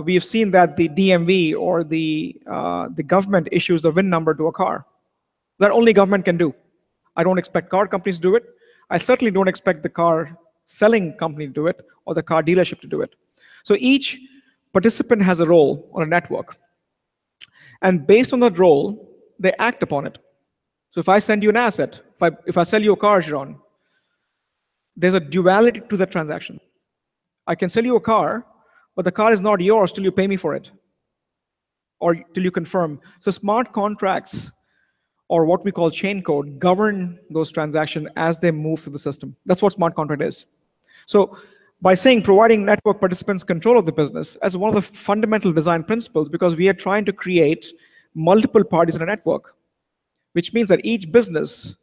we have seen that the DMV or the government issues the VIN number to a car. That only government can do. I don't expect car companies to do it. I certainly don't expect the car selling company to do it or the car dealership to do it. So each participant has a role on a network. And based on that role, they act upon it. So if I send you an asset, if I sell you a car, Jeroen, there's a duality to the transaction. I can sell you a car, but the car is not yours till you pay me for it, or till you confirm. So smart contracts, or what we call chain code, govern those transactions as they move through the system. That's what smart contract is. So by saying providing network participants control of the business as one of the fundamental design principles, because we are trying to create multiple parties in a network, which means that each business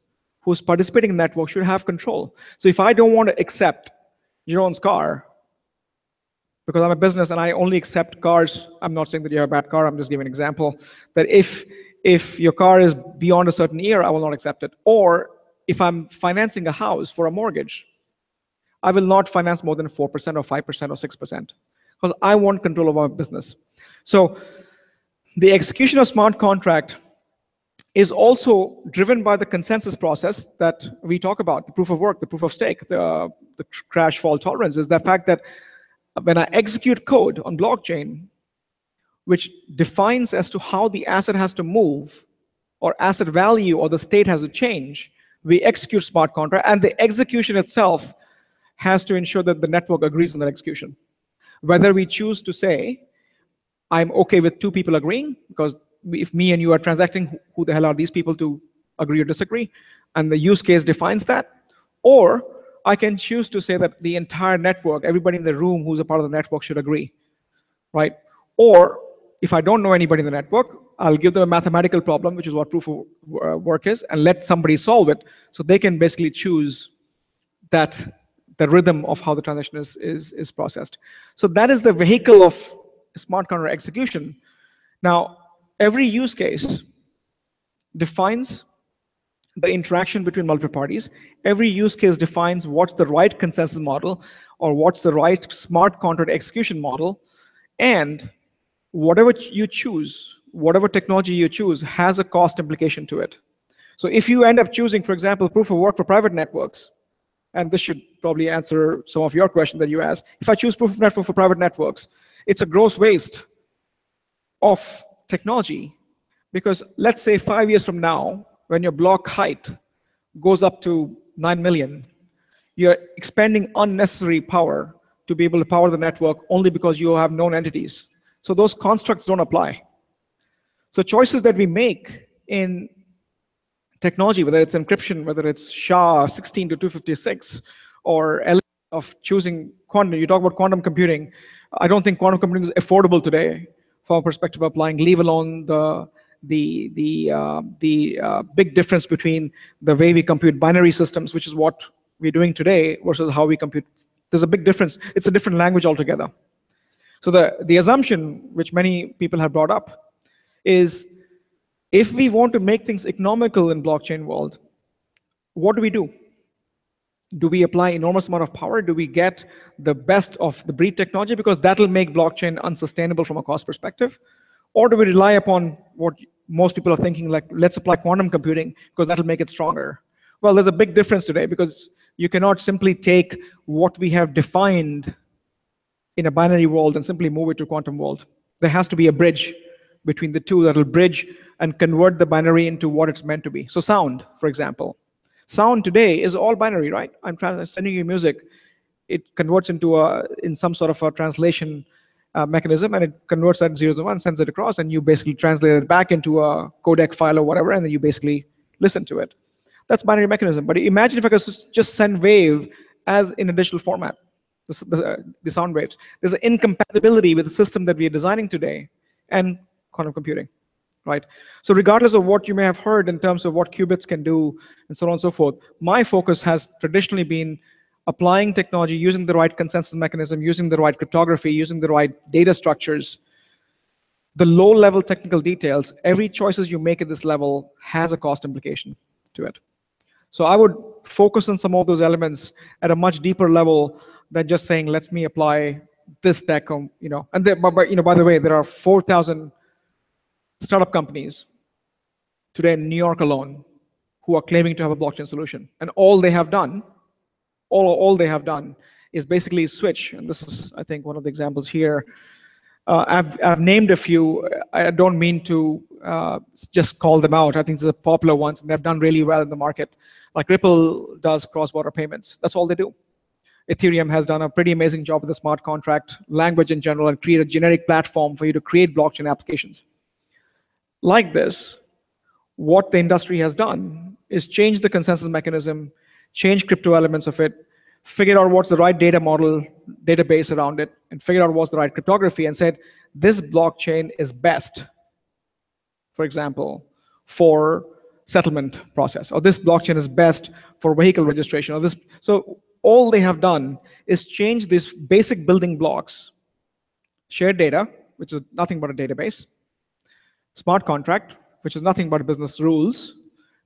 who's participating in the network should have control. So if I don't want to accept Jeroen's car, because I'm a business and I only accept cars, I'm not saying that you have a bad car, I'm just giving an example, that if your car is beyond a certain year, I will not accept it. Or if I'm financing a house for a mortgage, I will not finance more than 4% or 5% or 6%, because I want control of my business. So the execution of smart contract is also driven by the consensus process that we talk about, the proof of work, the proof of stake, the crash fault tolerance, is the fact that when I execute code on blockchain, which defines as to how the asset has to move, or asset value or the state has to change, we execute smart contract, and the execution itself has to ensure that the network agrees on that execution. Whether we choose to say, I'm okay with two people agreeing, because if me and you are transacting, who the hell are these people to agree or disagree? And the use case defines that. Or I can choose to say that the entire network, everybody in the room who's a part of the network should agree, right? Or if I don't know anybody in the network, I'll give them a mathematical problem, which is what proof of work is, and let somebody solve it, so they can basically choose that the rhythm of how the transaction is processed. So that is the vehicle of smart contract execution. Now, every use case defines the interaction between multiple parties. Every use case defines what's the right consensus model, or what's the right smart contract execution model. And whatever you choose, whatever technology you choose, has a cost implication to it. So if you end up choosing, for example, proof of work for private networks, and this should probably answer some of your question that you asked, if I choose proof of network for private networks, it's a gross waste of technology, because let's say 5 years from now, when your block height goes up to 9 million, you're expending unnecessary power to be able to power the network only because you have known entities. So those constructs don't apply. So choices that we make in technology, whether it's encryption, whether it's SHA-16 to 256, or of choosing quantum. You talk about quantum computing. I don't think quantum computing is affordable today from a perspective of applying, leave alone the big difference between the way we compute binary systems, which is what we're doing today, versus how we compute. There's a big difference. It's a different language altogether. So the assumption, which many people have brought up, is if we want to make things economical in blockchain world, what do we do? Do we apply enormous amount of power? Do we get the best of the breed technology? Because that'll make blockchain unsustainable from a cost perspective. Or do we rely upon what most people are thinking, like, let's apply quantum computing because that'll make it stronger? Well, there's a big difference today, because you cannot simply take what we have defined in a binary world and simply move it to quantum world. There has to be a bridge between the two that will bridge and convert the binary into what it's meant to be. So sound, for example. Sound today is all binary, right? I'm sending you music. It converts into in some sort of a translation mechanism, and it converts that 0 to 1, sends it across, and you basically translate it back into a codec file or whatever, and then you basically listen to it. That's binary mechanism. But imagine if I could just send wave as in a digital format, the sound waves. There's an incompatibility with the system that we are designing today and quantum computing, right? So regardless of what you may have heard in terms of what qubits can do and so on and so forth, my focus has traditionally been applying technology, using the right consensus mechanism, using the right cryptography, using the right data structures. The low-level technical details, every choices you make at this level has a cost implication to it. So I would focus on some of those elements at a much deeper level than just saying, let's me apply this tech, and by the way, there are 4,000 startup companies today in New York alone who are claiming to have a blockchain solution. And all they have done, all they have done is basically switch. And this is, I think, one of the examples here. I've named a few. I don't mean to just call them out. I think these are popular ones, and they've done really well in the market. Like Ripple does cross-border payments. That's all they do. Ethereum has done a pretty amazing job with the smart contract language in general and create a generic platform for you to create blockchain applications. Like this, what the industry has done is change the consensus mechanism, change crypto elements of it, figure out what's the right data model, database around it, and figure out what's the right cryptography, and said, this blockchain is best, for example, for settlement process, or this blockchain is best for vehicle registration, or this. So all they have done is change these basic building blocks: shared data, which is nothing but a database; smart contract, which is nothing but business rules;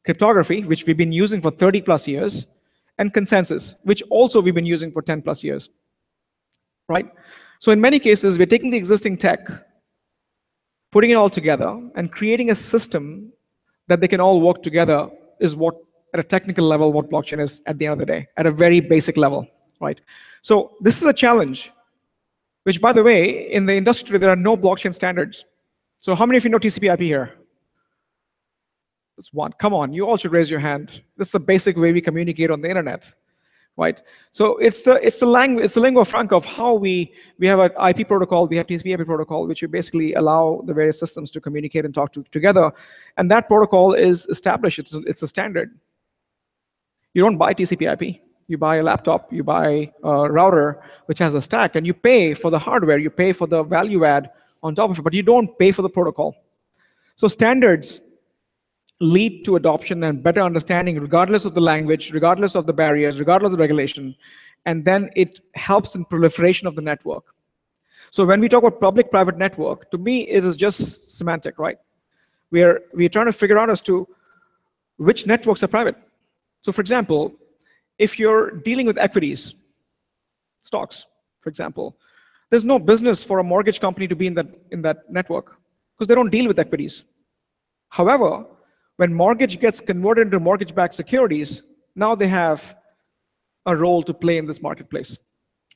cryptography, which we've been using for 30 plus years; and consensus, which also we've been using for 10 plus years, right? So in many cases, we're taking the existing tech, putting it all together, and creating a system that they can all work together is what, at a technical level, what blockchain is at the end of the day, at a very basic level, right? So this is a challenge, which, by the way, in the industry, there are no blockchain standards. So how many of you know TCP/IP here? That's one. Come on, you all should raise your hand. This is the basic way we communicate on the internet, right? So it's the language, it's the lingua franca of how we have an IP protocol, we have TCP/IP protocol, which we basically allow the various systems to communicate and talk together, and that protocol is established. It's a standard. You don't buy TCP/IP. You buy a laptop, you buy a router which has a stack, and you pay for the hardware, you pay for the value add on top of it, but you don't pay for the protocol. So standards lead to adoption and better understanding regardless of the language, regardless of the barriers, regardless of the regulation, and then it helps in proliferation of the network. So when we talk about public-private network, to me it is just semantic, right? We're trying to figure out as to which networks are private. So for example, if you're dealing with equities, stocks, for example, there's no business for a mortgage company to be in that network because they don't deal with equities. However, when mortgage gets converted into mortgage-backed securities, now they have a role to play in this marketplace,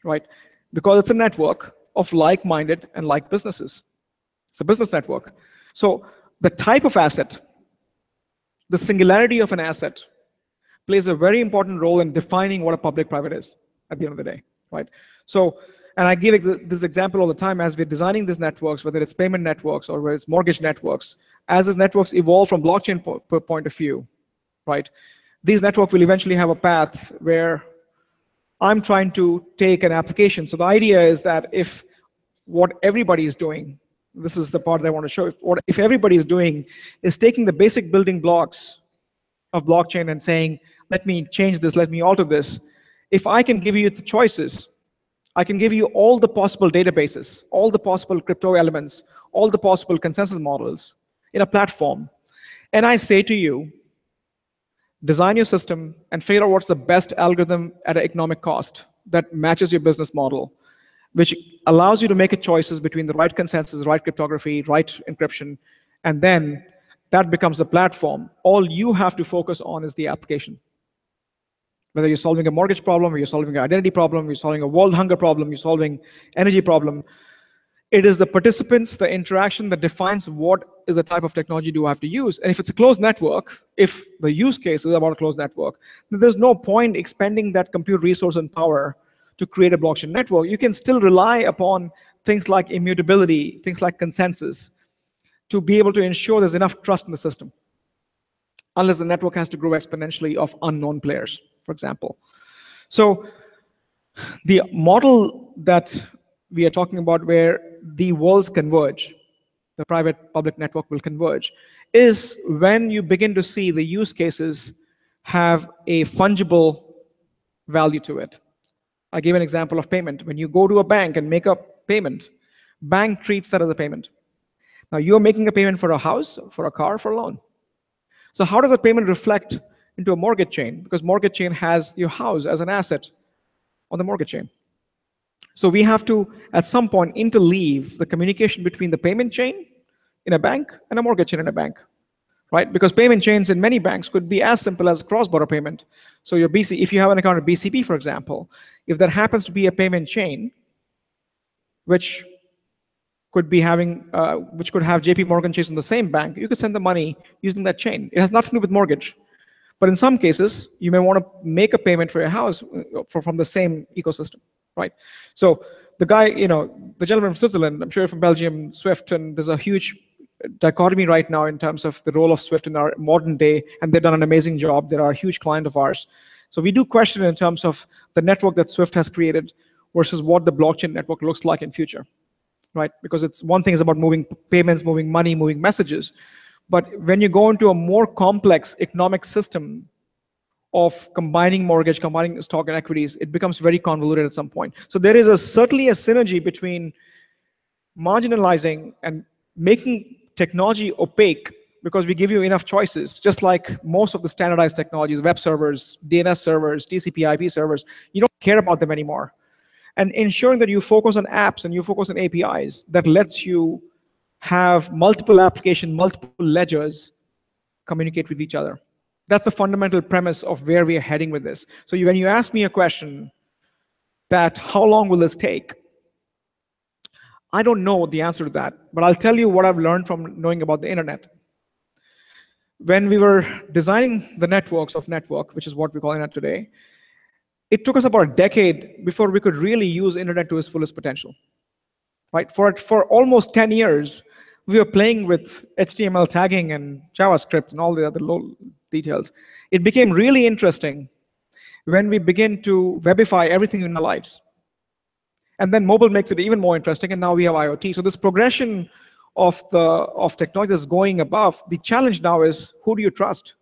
right? Because it's a network of like-minded and like businesses. It's a business network. So the type of asset, the singularity of an asset, plays a very important role in defining what a public-private is at the end of the day, right? So, and I give this example all the time as we're designing these networks, whether it's payment networks or whether it's mortgage networks, as these networks evolve from blockchain point of view, right? These networks will eventually have a path where I'm trying to take an application. So the idea is that if what everybody is doing, this is the part that I want to show, if everybody is doing is taking the basic building blocks of blockchain and saying, let me change this, let me alter this. If I can give you the choices, I can give you all the possible databases, all the possible crypto elements, all the possible consensus models in a platform. And I say to you, design your system and figure out what's the best algorithm at an economic cost that matches your business model, which allows you to make choices between the right consensus, right cryptography, right encryption, and then that becomes a platform. All you have to focus on is the application. Whether you're solving a mortgage problem, or you're solving an identity problem, you're solving a world hunger problem, you're solving energy problem, it is the participants, the interaction that defines what is the type of technology do I have to use. And if it's a closed network, if the use case is about a closed network, then there's no point expending that compute resource and power to create a blockchain network. You can still rely upon things like immutability, things like consensus, to be able to ensure there's enough trust in the system, unless the network has to grow exponentially of unknown players, for example. So the model that we are talking about where the worlds converge, the private-public network will converge, is when you begin to see the use cases have a fungible value to it. I gave an example of payment. When you go to a bank and make a payment, bank treats that as a payment. Now you're making a payment for a house, for a car, for a loan. So how does that payment reflect into a mortgage chain? Because mortgage chain has your house as an asset on the mortgage chain. So we have to, at some point, interleave the communication between the payment chain in a bank and a mortgage chain in a bank, right? Because payment chains in many banks could be as simple as a cross-border payment. So your BC, if you have an account at BCP, for example, if that happens to be a payment chain, which could be having, which could have JP Morgan Chase in the same bank, you could send the money using that chain. It has nothing to do with mortgage. But in some cases, you may want to make a payment for your house from the same ecosystem, right? So the guy, the gentleman from Switzerland, I'm sure from Belgium, Swift, and there's a huge dichotomy right now in terms of the role of Swift in our modern day, and they've done an amazing job. They're a huge client of ours. So we do question in terms of the network that Swift has created versus what the blockchain network looks like in future, right? Because it's one thing is about moving payments, moving money, moving messages. But when you go into a more complex economic system of combining mortgage, combining stock and equities, it becomes very convoluted at some point. So there is certainly a synergy between marginalizing and making technology opaque, because we give you enough choices, just like most of the standardized technologies, web servers, DNS servers, TCP/IP servers, you don't care about them anymore. And ensuring that you focus on apps and you focus on APIs that lets you have multiple applications, multiple ledgers communicate with each other. That's the fundamental premise of where we are heading with this. So when you ask me a question that how long will this take? I don't know the answer to that, but I'll tell you what I've learned from knowing about the internet. When we were designing the networks of network, which is what we call internet today, it took us about a decade before we could really use internet to its fullest potential. Right? For almost 10 years, we were playing with HTML tagging and JavaScript and all the other low details. It became really interesting when we began to webify everything in our lives. And then mobile makes it even more interesting, and now we have IoT. So this progression of technology that's going above, the challenge now is, who do you trust?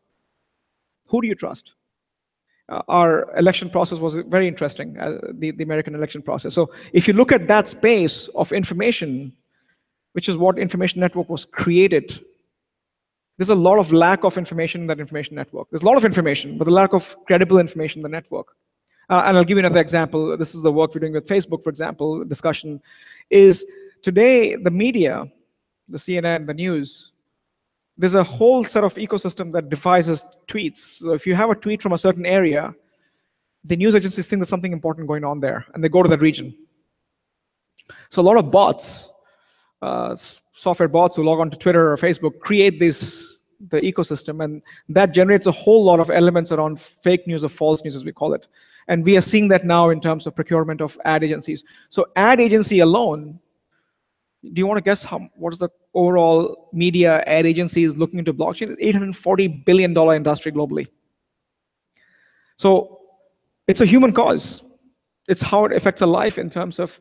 Who do you trust? Our election process was very interesting, the American election process. So if you look at that space of information, which is what information network was created, there's a lot of lack of information in that information network. There's a lot of information, but the lack of credible information in the network. And I'll give you another example. This is the work we're doing with Facebook, for example, discussion, is today the media, the CNN, the news, there's a whole set of ecosystem that devises tweets. So if you have a tweet from a certain area, the news agencies think there's something important going on there, and they go to that region. So a lot of bots, software bots who log on to Twitter or Facebook create the ecosystem, and that generates a whole lot of elements around fake news or false news, as we call it. And we are seeing that now in terms of procurement of ad agencies. So ad agency alone, do you want to guess what is the overall media ad agencies looking into blockchain? $840 billion industry globally. So it's a human cause. It's how it affects our life in terms of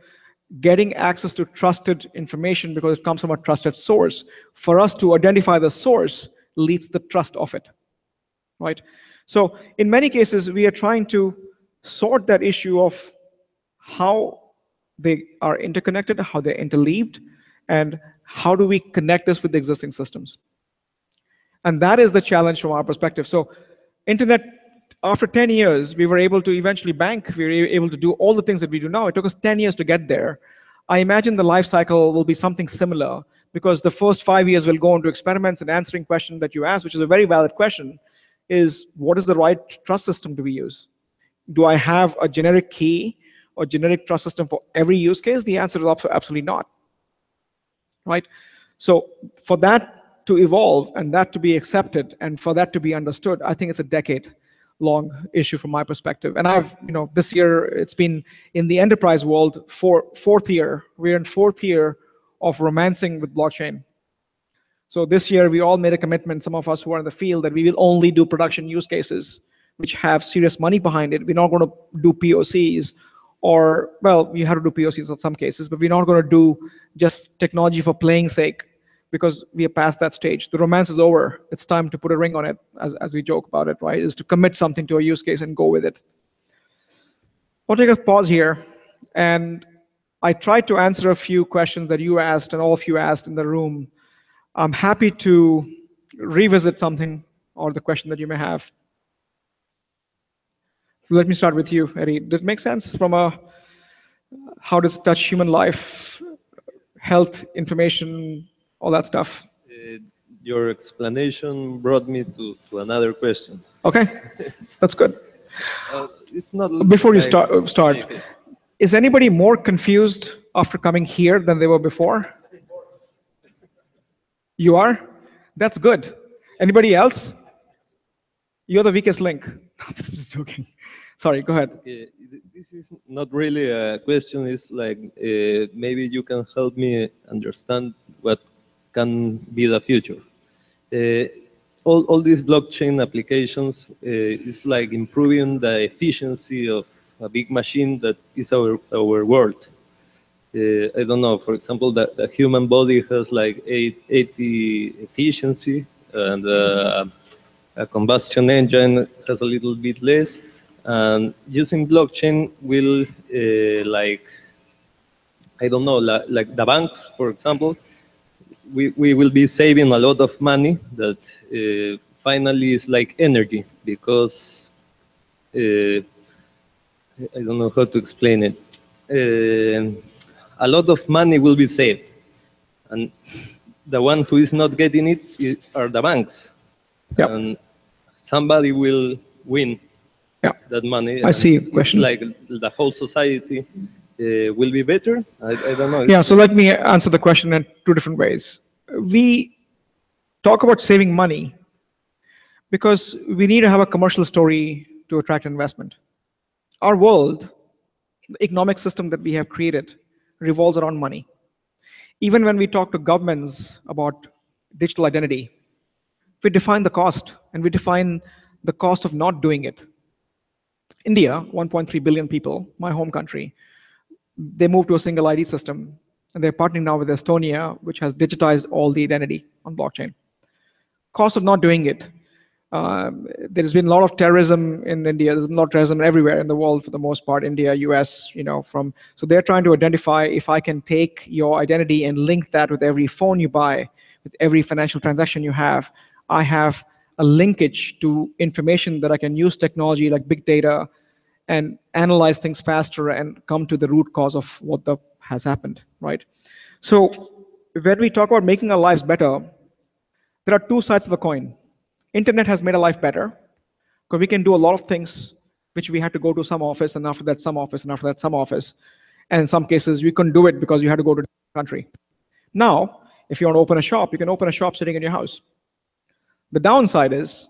getting access to trusted information because it comes from a trusted source. For us to identify the source leads to the trust of it, right? So in many cases, we are trying to sort that issue of how they are interconnected, how they're interleaved, and how do we connect this with the existing systems. And that is the challenge from our perspective. So internet, after 10 years, we were able to eventually bank. We were able to do all the things that we do now. It took us 10 years to get there. I imagine the life cycle will be something similar, because the first 5 years will go into experiments and answering questions that you asked, which is a very valid question, is what is the right trust system do we use? Do I have a generic key or generic trust system for every use case? The answer is absolutely not, right? So for that to evolve and that to be accepted and for that to be understood, I think it's a decade-long issue from my perspective. And this year, it's been in the enterprise world for fourth year. We're in fourth year of romancing with blockchain. So this year, we all made a commitment, some of us who are in the field, that we will only do production use cases which have serious money behind it. We're not going to do POCs, or, well, we have to do POCs in some cases, but we're not going to do just technology for playing sake, because we are past that stage. The romance is over. It's time to put a ring on it, as we joke about it, right? Is to commit something to a use case and go with it. I'll take a pause here, and I tried to answer a few questions that you asked and all of you asked in the room. I'm happy to revisit something or the question that you may have. So let me start with you, Eddie. Did it make sense from how does it touch human life, health, information, all that stuff? Your explanation brought me to another question. Okay, that's good. It's not. Before you start, is anybody more confused after coming here than they were before? You are? That's good. Anybody else? You're the weakest link. I'm just joking. Sorry, go ahead. This is not really a question. It's like maybe you can help me understand what can be the future. All these blockchain applications is like improving the efficiency of a big machine that is our world. I don't know, for example, the human body has like 80 efficiency, and a combustion engine has a little bit less. And using blockchain will, I don't know, like the banks, for example, we will be saving a lot of money that finally is like energy, because I don't know how to explain it. A lot of money will be saved, and the one who is not getting it are the banks. Yep. And somebody will win that money. I see the question. Like the whole society will be better. I don't know. Yeah, so let me answer the question in two different ways. We talk about saving money because we need to have a commercial story to attract investment. Our world, the economic system that we have created, revolves around money. Even when we talk to governments about digital identity, we define the cost, and we define the cost of not doing it. India, 1.3 billion people, my home country, they moved to a single ID system, and they're partnering now with Estonia, which has digitized all the identity on blockchain. Cost of not doing it. There's been a lot of terrorism in India. There's been a lot of terrorism everywhere in the world, for the most part, India, US, so they're trying to identify if I can take your identity and link that with every phone you buy, with every financial transaction you have. I have a linkage to information that I can use technology like big data and analyze things faster and come to the root cause of what has happened, right? So when we talk about making our lives better, there are two sides of the coin. Internet has made our life better because we can do a lot of things which we had to go to some office, and after that some office, and after that some office. And in some cases, we couldn't do it because you had to go to a country. Now, If you want to open a shop, you can open a shop sitting in your house. The downside is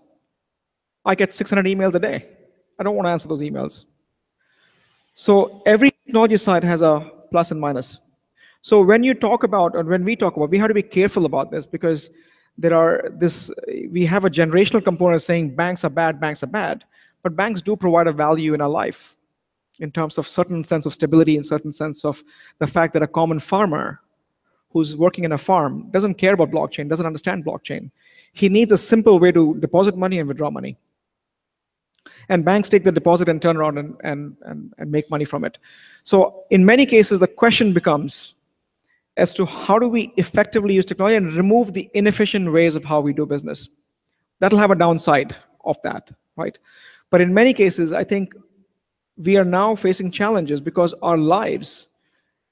I get 600 emails a day. I don't want to answer those emails. So every technology side has a plus and minus. So when you talk about, or when we talk about, we have to be careful about this because we have a generational component saying banks are bad, but banks do provide a value in our life in terms of certain sense of stability, in certain sense of the fact that a common farmer who's working in a farm doesn't care about blockchain, doesn't understand blockchain. He needs a simple way to deposit money and withdraw money. And banks take the deposit and turn around and make money from it. So in many cases, the question becomes as to how do we effectively use technology and remove the inefficient ways of how we do business. That'll have a downside of that, right? But in many cases, I think we are now facing challenges because our lives,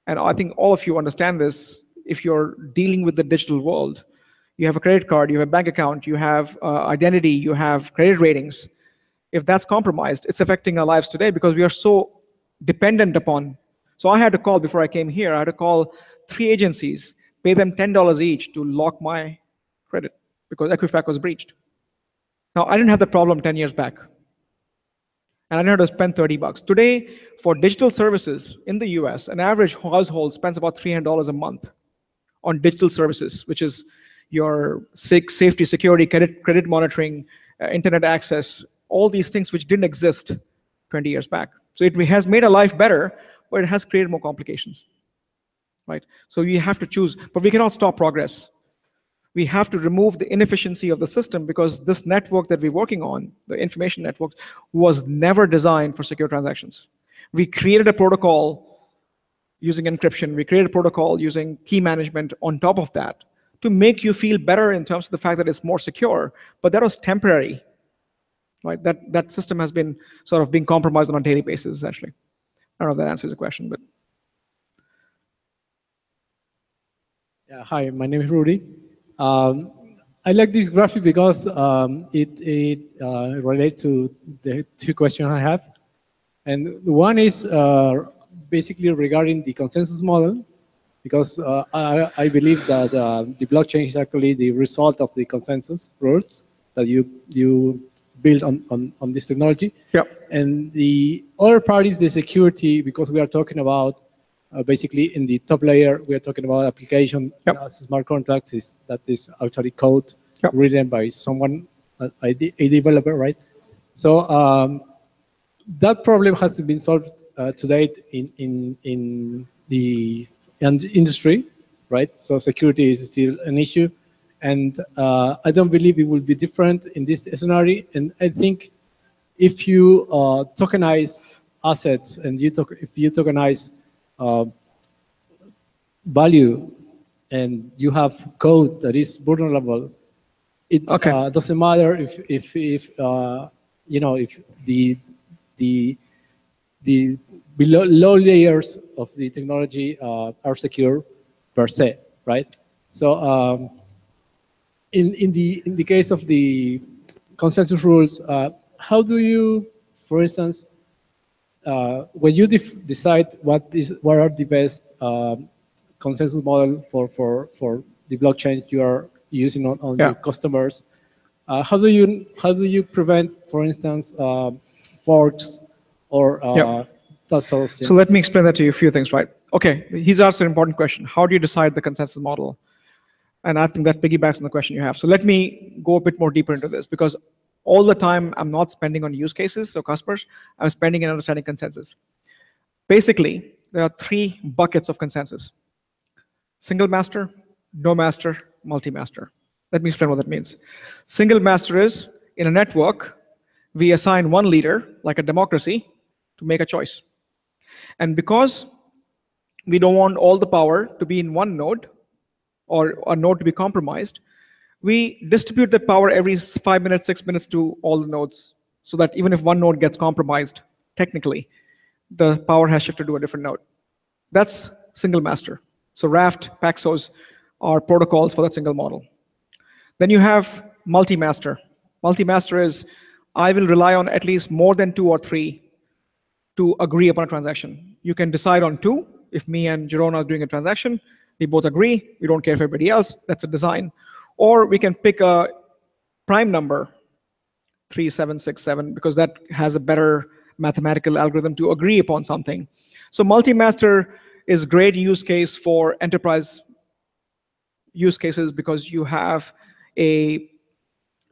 and I think all of you understand this, if you're dealing with the digital world, you have a credit card, you have a bank account, you have identity, you have credit ratings. If that's compromised, it's affecting our lives today because we are so dependent upon. So I had to call, before I came here, I had to call 3 agencies, pay them $10 each to lock my credit because Equifax was breached. Now, I didn't have the problem 10 years back. And I didn't have to spend $30. Today, for digital services in the US, an average household spends about $300 a month on digital services, which is your safety, security, credit monitoring, internet access, all these things which didn't exist 20 years back. So it has made our life better, but it has created more complications, right? So you have to choose, but we cannot stop progress. We have to remove the inefficiency of the system because this network that we're working on, the information network, was never designed for secure transactions. We created a protocol using encryption. We created a protocol using key management on top of that to make you feel better in terms of the fact that it's more secure, but that was temporary. Right? That system has been sort of being compromised on a daily basis, essentially. I don't know if that answers the question, but. Yeah, hi, my name is Rudy. I like this graphic because it relates to the 2 questions I have. And one is basically regarding the consensus model, because I believe that the blockchain is actually the result of the consensus rules that you build on this technology. Yep. And the other part is the security, because we are talking about basically in the top layer, we are talking about application smart contracts that is actually code written by someone, a developer, right? So that problem has been solved to date in the industry, right? So security is still an issue. And I don't believe it will be different in this scenario. And I think if you tokenize assets and if you tokenize value and you have code that is vulnerable, it doesn't matter if you know, if the low layers of the technology are secure per se, right? So in the case of the consensus rules, how do you, for instance, when you decide what are the best consensus model for the blockchains you are using on your customers, how do you prevent, for instance, forks or that sort of thing? So let me explain that to you, a few things, right? Okay, he's asked an important question. How do you decide the consensus model? And I think that piggybacks on the question you have. So let me go a bit more deeper into this, because all the time I'm not spending on use cases or customers, I'm spending in understanding consensus. Basically, there are 3 buckets of consensus: single master, no master, multi-master. Let me explain what that means. Single master is, in a network, we assign one leader, like a democracy, to make a choice. And because we don't want all the power to be in one node, or a node to be compromised, we distribute that power every 5 minutes, 6 minutes to all the nodes, so that even if one node gets compromised, technically, the power has shifted to a different node. That's single master. So Raft, Paxos are protocols for that single model. Then you have multi-master. Multi-master is, I will rely on at least more than 2 or 3 to agree upon a transaction. You can decide on 2. If me and Jerome are doing a transaction, We both agree. We don't care if everybody else. That's a design. Or we can pick a prime number, 3767, because that has a better mathematical algorithm to agree upon something. So multi-master is great use case for enterprise use cases because you have a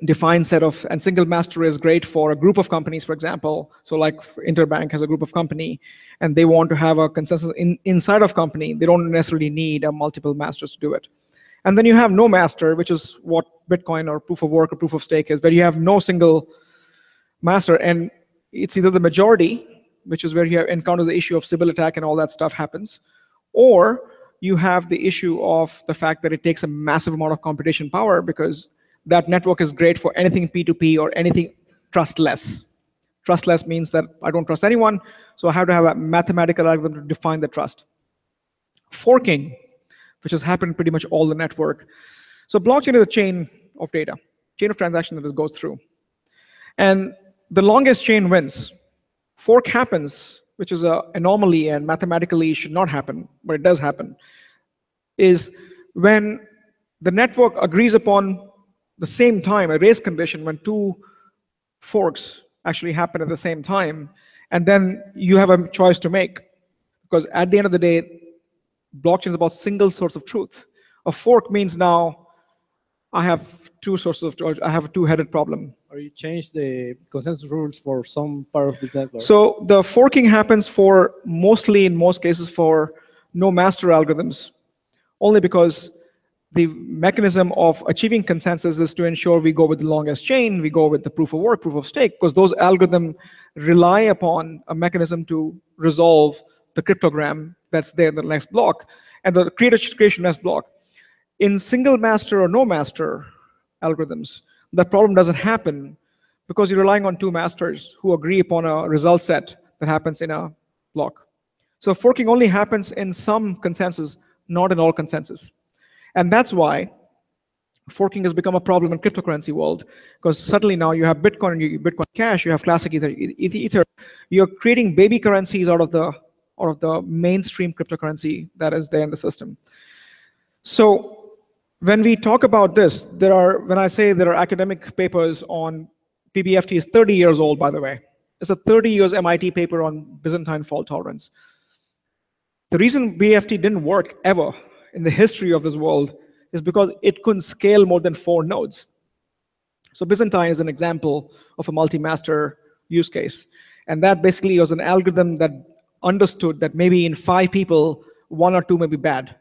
defined set of, and single master is great for a group of companies, for example. So like Interbank has a group of company and they want to have a consensus inside of company. They don't necessarily need a multiple masters to do it. And then you have no master, which is what Bitcoin or proof of work or proof of stake is, where you have no single master. And it's either the majority, which is where you encounter the issue of Sybil attack and all that stuff happens, or you have the issue of the fact that it takes a massive amount of computation power because that network is great for anything P2P or anything trustless. Trustless means that I don't trust anyone, so I have to have a mathematical algorithm to define the trust. Forking, which has happened pretty much all the network. So blockchain is a chain of data, chain of transaction that it goes through. And the longest chain wins. Fork happens, which is an anomaly and mathematically should not happen, but it does happen, is when the network agrees upon the same time, a race condition, when two forks actually happen at the same time, and then you have a choice to make. Because at the end of the day, blockchain is about single source of truth. A fork means now I have two sources of truth. I have a two-headed problem. Or you change the consensus rules for some part of the network. So the forking happens for mostly, in most cases, for no master algorithms, only because the mechanism of achieving consensus is to ensure we go with the longest chain, we go with the proof of work, proof of stake, because those algorithms rely upon a mechanism to resolve the cryptogram that's there in the next block, and the creation next block. In single master or no master algorithms, that problem doesn't happen because you're relying on two masters who agree upon a result set that happens in a block. So forking only happens in some consensus, not in all consensus. And that's why forking has become a problem in cryptocurrency world, because suddenly now you have Bitcoin, Bitcoin Cash, you have classic Ether. You're creating baby currencies out of the mainstream cryptocurrency that is there in the system. So when we talk about this, when I say there are academic papers on PBFT is 30 years old, by the way. It's a 30 years MIT paper on Byzantine fault tolerance. The reason BFT didn't work ever in the history of this world is because it couldn't scale more than 4 nodes. So Byzantine is an example of a multi-master use case. And that basically was an algorithm that understood that maybe in 5 people, 1 or 2 may be bad.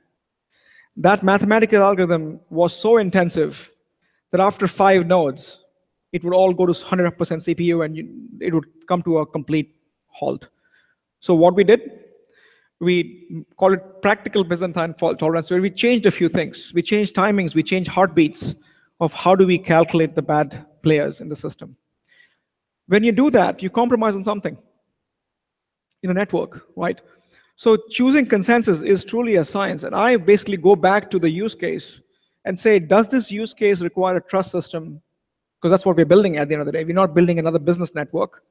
That mathematical algorithm was so intensive that after 5 nodes, it would all go to 100% CPU and it would come to a complete halt. So what we did, we call it practical Byzantine fault tolerance, where we changed a few things. We changed timings, we changed heartbeats of how do we calculate the bad players in the system. When you do that, you compromise on something in a network, right? So choosing consensus is truly a science. And I basically go back to the use case and say, does this use case require a trust system? Because that's what we're building at the end of the day. We're not building another business network.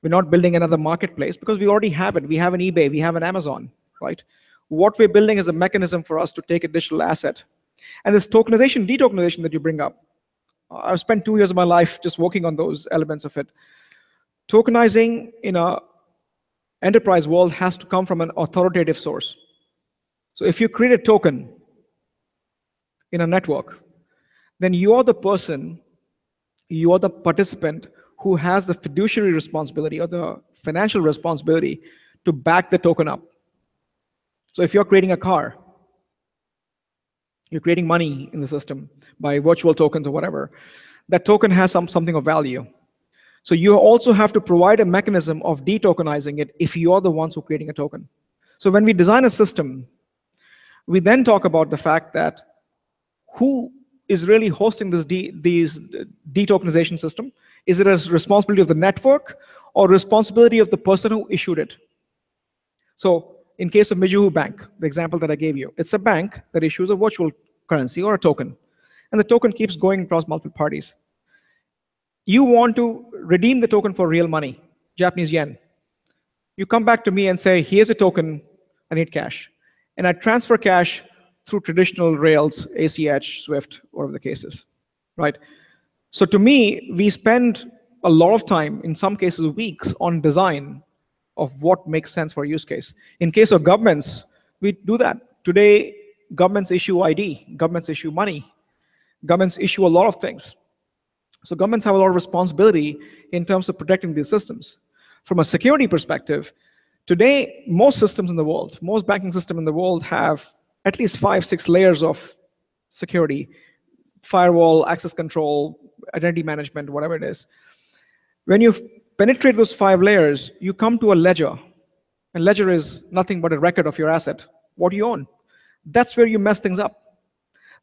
We're not building another marketplace because we already have it. We have an eBay, we have an Amazon, right? What we're building is a mechanism for us to take a digital asset. And this tokenization, detokenization that you bring up, I've spent 2 years of my life just working on those elements of it. Tokenizing in an enterprise world has to come from an authoritative source. So if you create a token in a network, then you are the person, you are the participant who has the fiduciary responsibility or the financial responsibility to back the token up. So if you're creating a car, you're creating money in the system by virtual tokens or whatever, that token has something of value. So you also have to provide a mechanism of detokenizing it if you're the ones who are creating a token. So when we design a system, we then talk about the fact that who is really hosting this detokenization system? Is it a responsibility of the network or responsibility of the person who issued it? So in case of Mijuhu Bank, the example that I gave you, it's a bank that issues a virtual currency or a token. And the token keeps going across multiple parties. You want to redeem the token for real money, Japanese yen. You come back to me and say, here's a token, I need cash. And I transfer cash through traditional rails, ACH, Swift, whatever the case is, right? So to me, we spend a lot of time, in some cases weeks, on design of what makes sense for a use case. In case of governments, we do that. Today, governments issue ID, governments issue money, governments issue a lot of things. So governments have a lot of responsibility in terms of protecting these systems. From a security perspective, today, most systems in the world, most banking systems in the world have at least 5, 6 layers of security, firewall, access control, identity management, whatever it is. When you penetrate those 5 layers, you come to a ledger. And ledger is nothing but a record of your asset, what you own. That's where you mess things up.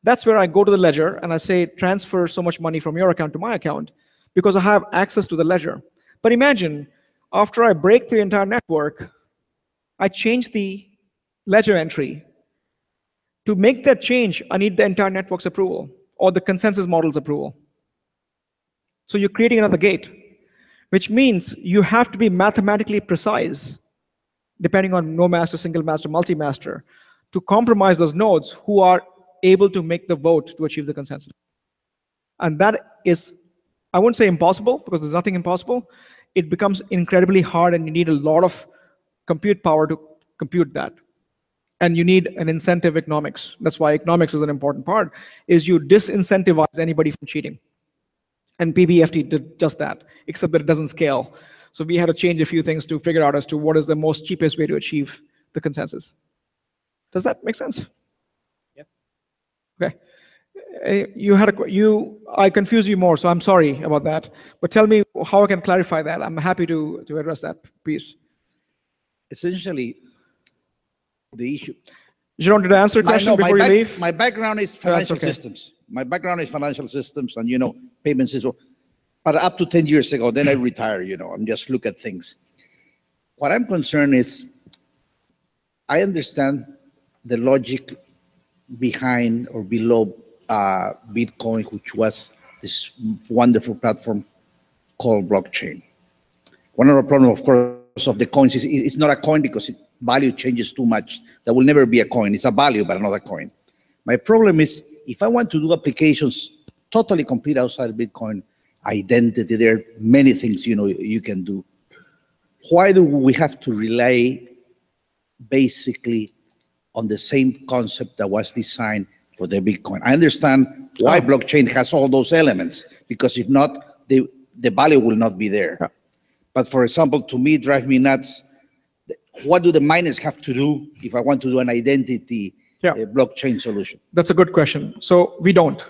That's where I go to the ledger and I say, transfer so much money from your account to my account because I have access to the ledger. But imagine, after I break the entire network, I change the ledger entry. To make that change, I need the entire network's approval or the consensus model's approval. So you're creating another gate, which means you have to be mathematically precise, depending on no master, single master, multi-master, to compromise those nodes who are able to make the vote to achieve the consensus. And that is, I wouldn't say impossible, because there's nothing impossible. It becomes incredibly hard, and you need a lot of compute power to compute that. And you need an incentive economics. That's why economics is an important part, is you disincentivize anybody from cheating. And PBFT did just that, except that it doesn't scale. So we had to change a few things to figure out as to what is the most cheapest way to achieve the consensus. Does that make sense? Yeah. Okay. I confused you more, so I'm sorry about that. But tell me how I can clarify that. I'm happy to address that piece. Essentially, the issue. You wanted to answer a question before you leave? My background is financial okay. systems. My background is financial systems and, payment systems. But up to 10 years ago, then I retired, I'm just look at things. What I'm concerned is, I understand the logic behind or below Bitcoin, which was this wonderful platform called blockchain. One of the problems, of course, of the coins is it's not a coin because value changes too much. There will never be a coin. It's a value, but not a coin. My problem is, if I want to do applications totally complete outside of Bitcoin, identity, there are many things you can do. Why do we have to rely basically on the same concept that was designed for the Bitcoin? I understand why blockchain has all those elements, because if not, the value will not be there. Yeah. But for example, to me, drive me nuts, what do the miners have to do if I want to do an identity blockchain solution? That's a good question. So we don't.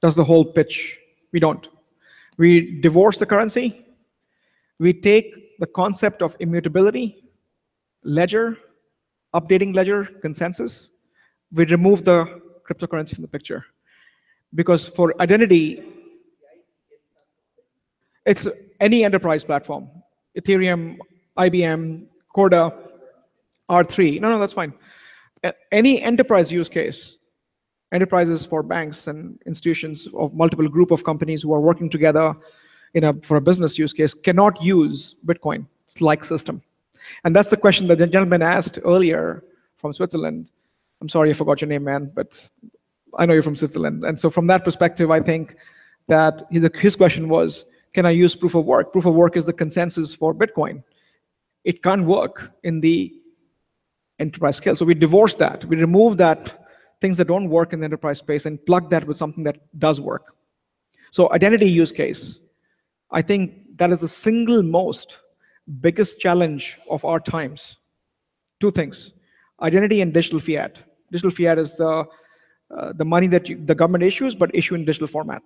That's the whole pitch. We don't. We divorce the currency. We take the concept of immutability, ledger, updating ledger, consensus. We remove the cryptocurrency from the picture. Because for identity, it's any enterprise platform. Ethereum, IBM, Corda, R3. No, that's fine. Any enterprise use case, enterprises for banks and institutions of multiple group of companies who are working together for a business use case cannot use Bitcoin. It's like system. And that's the question that the gentleman asked earlier from Switzerland. I'm sorry I forgot your name, man, but I know you're from Switzerland. And so from that perspective, I think that his question was, can I use proof of work? Proof of work is the consensus for Bitcoin. It can't work in the enterprise scale. So we divorce that. We remove that, things that don't work in the enterprise space, and plug that with something that does work. So identity use case, I think that is the single most biggest challenge of our times. Two things, identity and digital fiat. Digital fiat is the money that the government issues, but issue in digital format.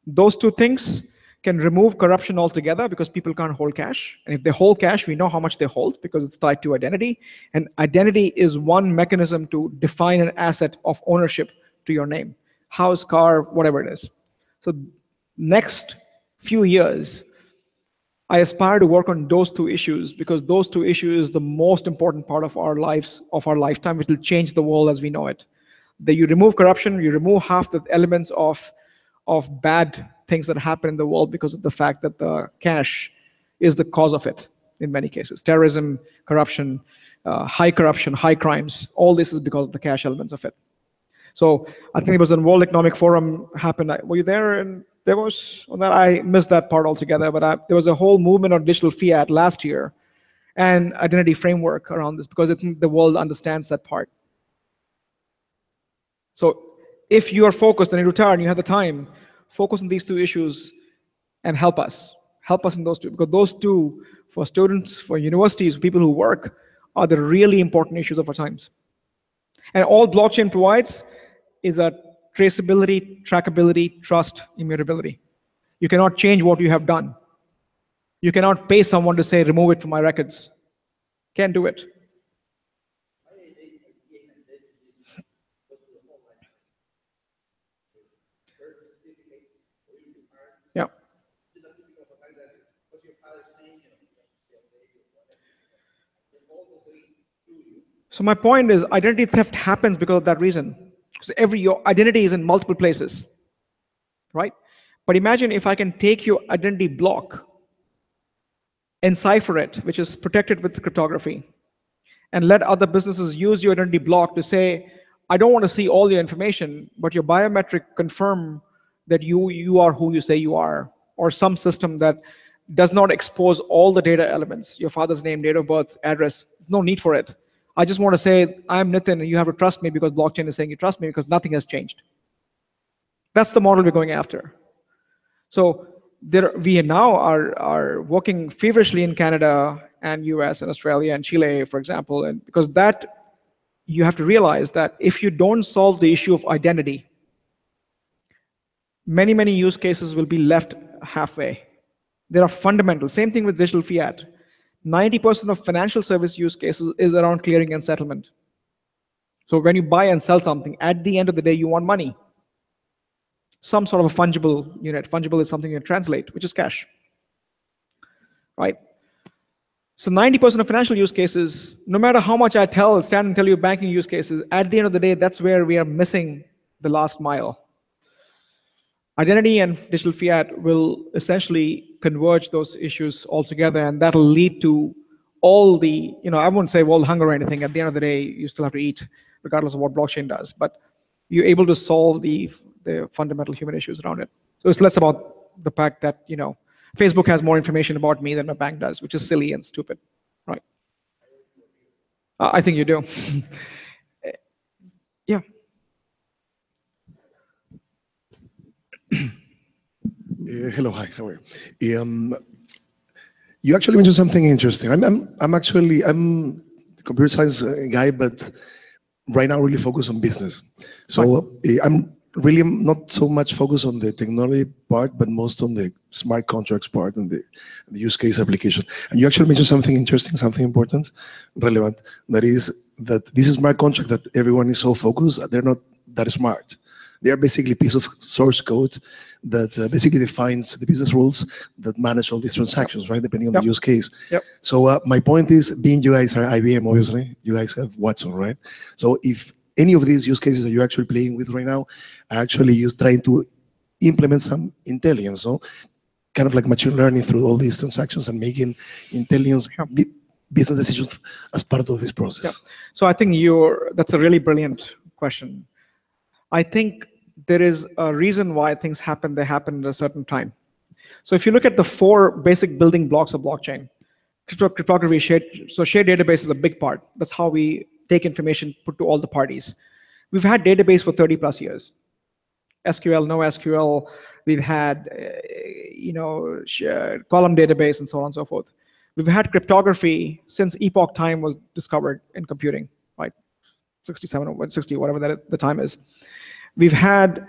Those two things can remove corruption altogether because people can't hold cash. And if they hold cash, we know how much they hold because it's tied to identity. And identity is one mechanism to define an asset of ownership to your name. House, car, whatever it is. So next few years, I aspire to work on those two issues because those two issues is the most important part of our lives, of our lifetime, which will change the world as we know it. That you remove corruption, you remove half the elements of bad things that happen in the world because of the fact that the cash is the cause of it. in many cases. Terrorism, corruption, high crimes, all this is because of the cash elements of it. So I think it was a World Economic Forum happened. Were you there? And there was on that. I missed that part altogether. But there was a whole movement on digital fiat last year, and identity framework around this because I think the world understands that part. So if you are focused and you retire and you have the time, focus on these two issues and help us in those two, because those two, for students, for universities, people who work, are the really important issues of our times. And all blockchain provides is a traceability, trackability, trust, immutability. You cannot change what you have done. You cannot pay someone to say, remove it from my records. Can't do it. Yeah. So my point is, identity theft happens because of that reason. Because your identity is in multiple places, right? But imagine if I can take your identity block, encipher it, which is protected with cryptography, and let other businesses use your identity block to say, I don't want to see all your information, but your biometric confirm that you are who you say you are, or some system that does not expose all the data elements, your father's name, date of birth, address. There's no need for it. I just want to say, I'm Nitin, and you have to trust me because blockchain is saying you trust me because nothing has changed. That's the model we're going after. So we now are working feverishly in Canada and US and Australia and Chile, for example, and because that, you have to realize that if you don't solve the issue of identity, many, many use cases will be left halfway. They are fundamental. Same thing with digital fiat. 90% of financial service use cases is around clearing and settlement. So when you buy and sell something, at the end of the day, you want money. Some sort of a fungible unit. Fungible is something you translate, which is cash. Right? So 90% of financial use cases, no matter how much I stand and tell you banking use cases, at the end of the day, that's where we are missing the last mile. Identity and digital fiat will essentially converge those issues altogether, and that'll lead to all the, I wouldn't say world hunger or anything. At the end of the day, you still have to eat, regardless of what blockchain does. But you're able to solve the fundamental human issues around it. So it's less about the fact that, Facebook has more information about me than my bank does, which is silly and stupid, right? I think you do. Yeah. Hello, hi, how are you? You actually mentioned something interesting. I'm a computer science guy, but right now really focused on business. So I'm really not so much focused on the technology part, but most on the smart contracts part and the use case application. And you actually mentioned something interesting, something important, relevant. That is that this is smart contract that everyone is so focused, they're not that smart. They are basically a piece of source code that basically defines the business rules that manage all these transactions, right? Depending on the use case. Yep. So my point is, being you guys are IBM, obviously, you guys have Watson, right? So if any of these use cases that you're actually playing with right now are actually trying to implement some intelligence, so kind of like machine learning through all these transactions and making intelligence business decisions as part of this process. Yeah. So I think that's a really brilliant question. I think there is a reason why things happen. They happen at a certain time. So if you look at the 4 basic building blocks of blockchain, cryptography, shared database is a big part. That's how we take information, put to all the parties. We've had database for 30 plus years. SQL, NoSQL, we've had, column database and so on and so forth. We've had cryptography since epoch time was discovered in computing, right? 67 or 60, whatever the time is. We've had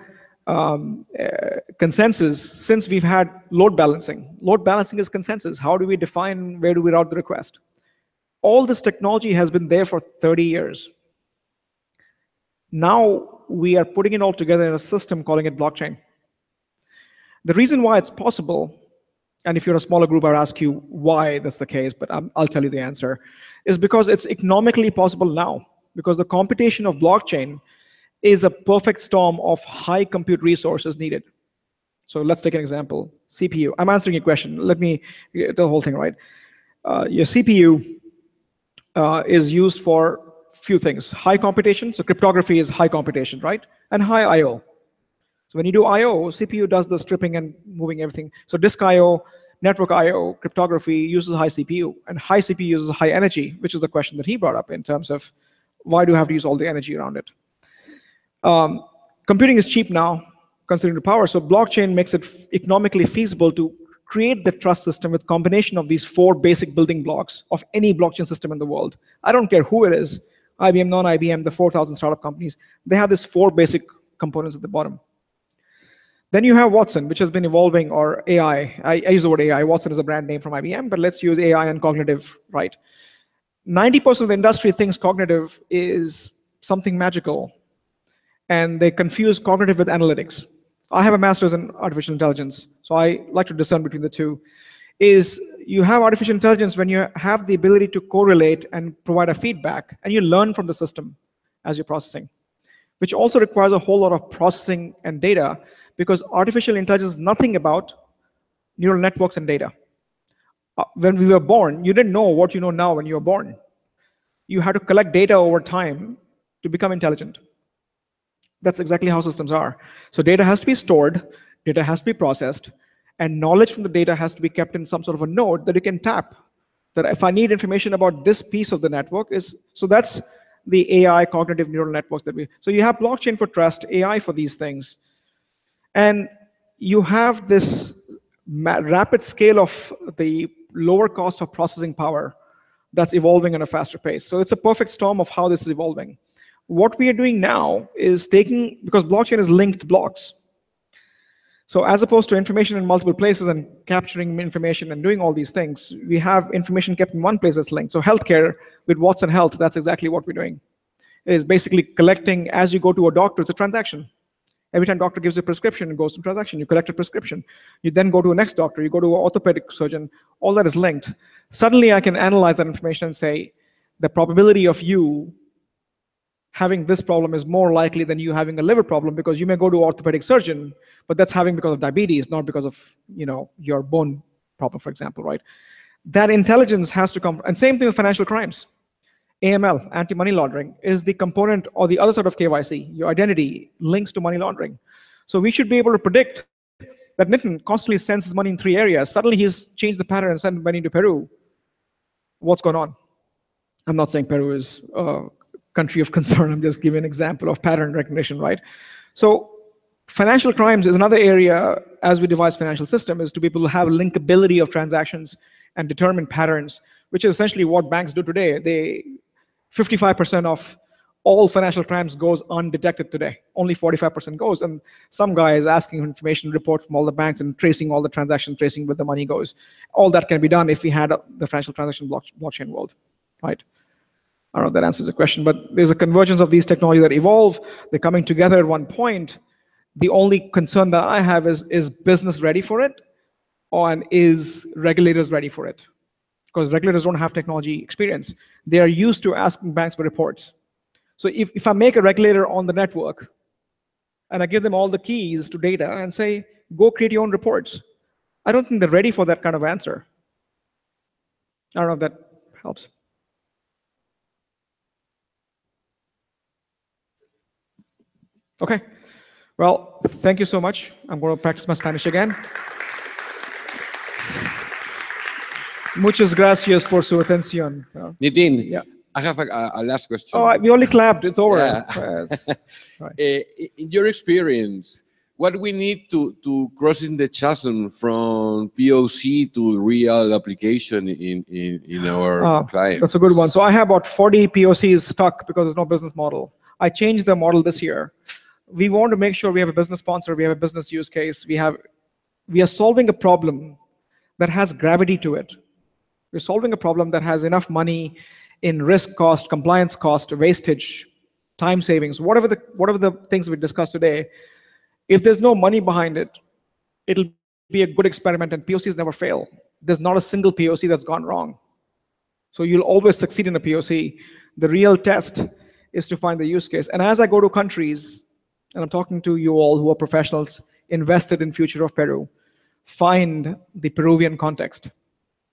consensus since we've had load balancing. Load balancing is consensus. How do we define where do we route the request? All this technology has been there for 30 years. Now we are putting it all together in a system, calling it blockchain. The reason why it's possible, and if you're a smaller group, I'll ask you why that's the case, but I'll tell you the answer, is because it's economically possible now. Because the computation of blockchain is a perfect storm of high compute resources needed. So let's take an example, CPU. I'm answering your question. Let me get the whole thing right. Your CPU is used for few things. High computation, so cryptography is high computation, right? And high I/O. So when you do I/O, CPU does the stripping and moving everything. So disk I/O, network I/O, cryptography uses high CPU, and high CPU uses high energy, which is the question that he brought up in terms of why do you have to use all the energy around it? Computing is cheap now, considering the power. So blockchain makes it economically feasible to create the trust system with combination of these 4 basic building blocks of any blockchain system in the world. I don't care who it is, IBM, non-IBM, the 4,000 startup companies, they have these 4 basic components at the bottom. Then you have Watson, which has been evolving, or AI. I use the word AI. Watson is a brand name from IBM, but let's use AI and cognitive, right? 90% of the industry thinks cognitive is something magical, and they confuse cognitive with analytics. I have a master's in artificial intelligence, so I like to discern between the two. Is you have artificial intelligence when you have the ability to correlate and provide a feedback, and you learn from the system as you're processing, which also requires a whole lot of processing and data, because artificial intelligence is nothing about neural networks and data. When we were born, you didn't know what you know now when you were born. You had to collect data over time to become intelligent. That's exactly how systems are. So data has to be stored, data has to be processed, and knowledge from the data has to be kept in some sort of a node that you can tap. That if I need information about this piece of the network so that's the AI cognitive neural networks so you have blockchain for trust, AI for these things. And you have this rapid scale of the lower cost of processing power that's evolving at a faster pace. So it's a perfect storm of how this is evolving. What we are doing now is because blockchain is linked blocks. So as opposed to information in multiple places and capturing information and doing all these things, we have information kept in one place that's linked. So healthcare with Watson Health, that's exactly what we're doing. It is basically collecting, as you go to a doctor, it's a transaction. Every time doctor gives you a prescription, it goes to transaction. You collect a prescription. You then go to a next doctor. You go to an orthopedic surgeon. All that is linked. Suddenly, I can analyze that information and say, the probability of you having this problem is more likely than you having a liver problem, because you may go to an orthopedic surgeon, but that's having because of diabetes, not because of your bone problem, for example, right? That intelligence has to come. And same thing with financial crimes. AML, anti-money laundering, is the component or the other side of KYC. Your identity links to money laundering. So we should be able to predict that Nitin constantly sends his money in 3 areas. Suddenly he's changed the pattern and sent money to Peru. What's going on? I'm not saying Peru is a country of concern. I'm just giving an example of pattern recognition, right? So financial crimes is another area, as we devise financial system, is to be able to have linkability of transactions and determine patterns, which is essentially what banks do today. 55% of all financial crimes goes undetected today. Only 45% goes. And some guy is asking for information report from all the banks and tracing all the transactions, tracing where the money goes. All that can be done if we had the financial transaction blockchain world, right? I don't know if that answers the question, but there's a convergence of these technologies that evolve. They're coming together at one point. The only concern that I have is business ready for it? And is regulators ready for it? Because regulators don't have technology experience. They are used to asking banks for reports. So if I make a regulator on the network and I give them all the keys to data and say, go create your own reports, I don't think they're ready for that kind of answer. I don't know if that helps. Okay. Well, thank you so much. I'm going to practice my Spanish again. Muchas gracias por su atención. Nitin, yeah. I have a last question. Oh, we only clapped. It's over. Yeah. Right. In your experience, what we need to crossing the chasm from POC to real application in our clients? That's a good one. So I have about 40 POCs stuck because there's no business model. I changed the model this year. We want to make sure we have a business sponsor, we have a business use case, we are solving a problem that has gravity to it. We're solving a problem that has enough money in risk cost, compliance cost, wastage, time savings, whatever the things we discussed today. If there's no money behind it, it'll be a good experiment, and POCs never fail. There's not a single POC that's gone wrong. So you'll always succeed in a POC. The real test is to find the use case. And as I go to countries, and I'm talking to you all who are professionals invested in future of Peru, find the Peruvian context.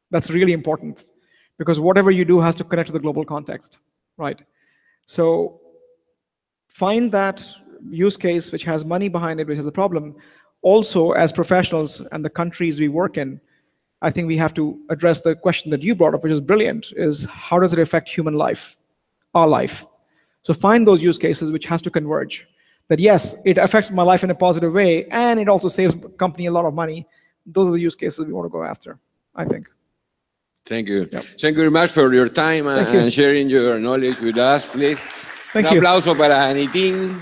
That's really important. because whatever you do has to connect to the global context, right? So find that use case which has money behind it, which has a problem. Also, as professionals and the countries we work in, I think we have to address the question that you brought up, which is brilliant, is how does it affect human life, our life? So find those use cases which has to converge. That yes, it affects my life in a positive way, and it also saves the company a lot of money. Those are the use cases we want to go after, I think. Thank you. Yep. Thank you very much for your time and sharing your knowledge with us, please. Un aplauso para Nitin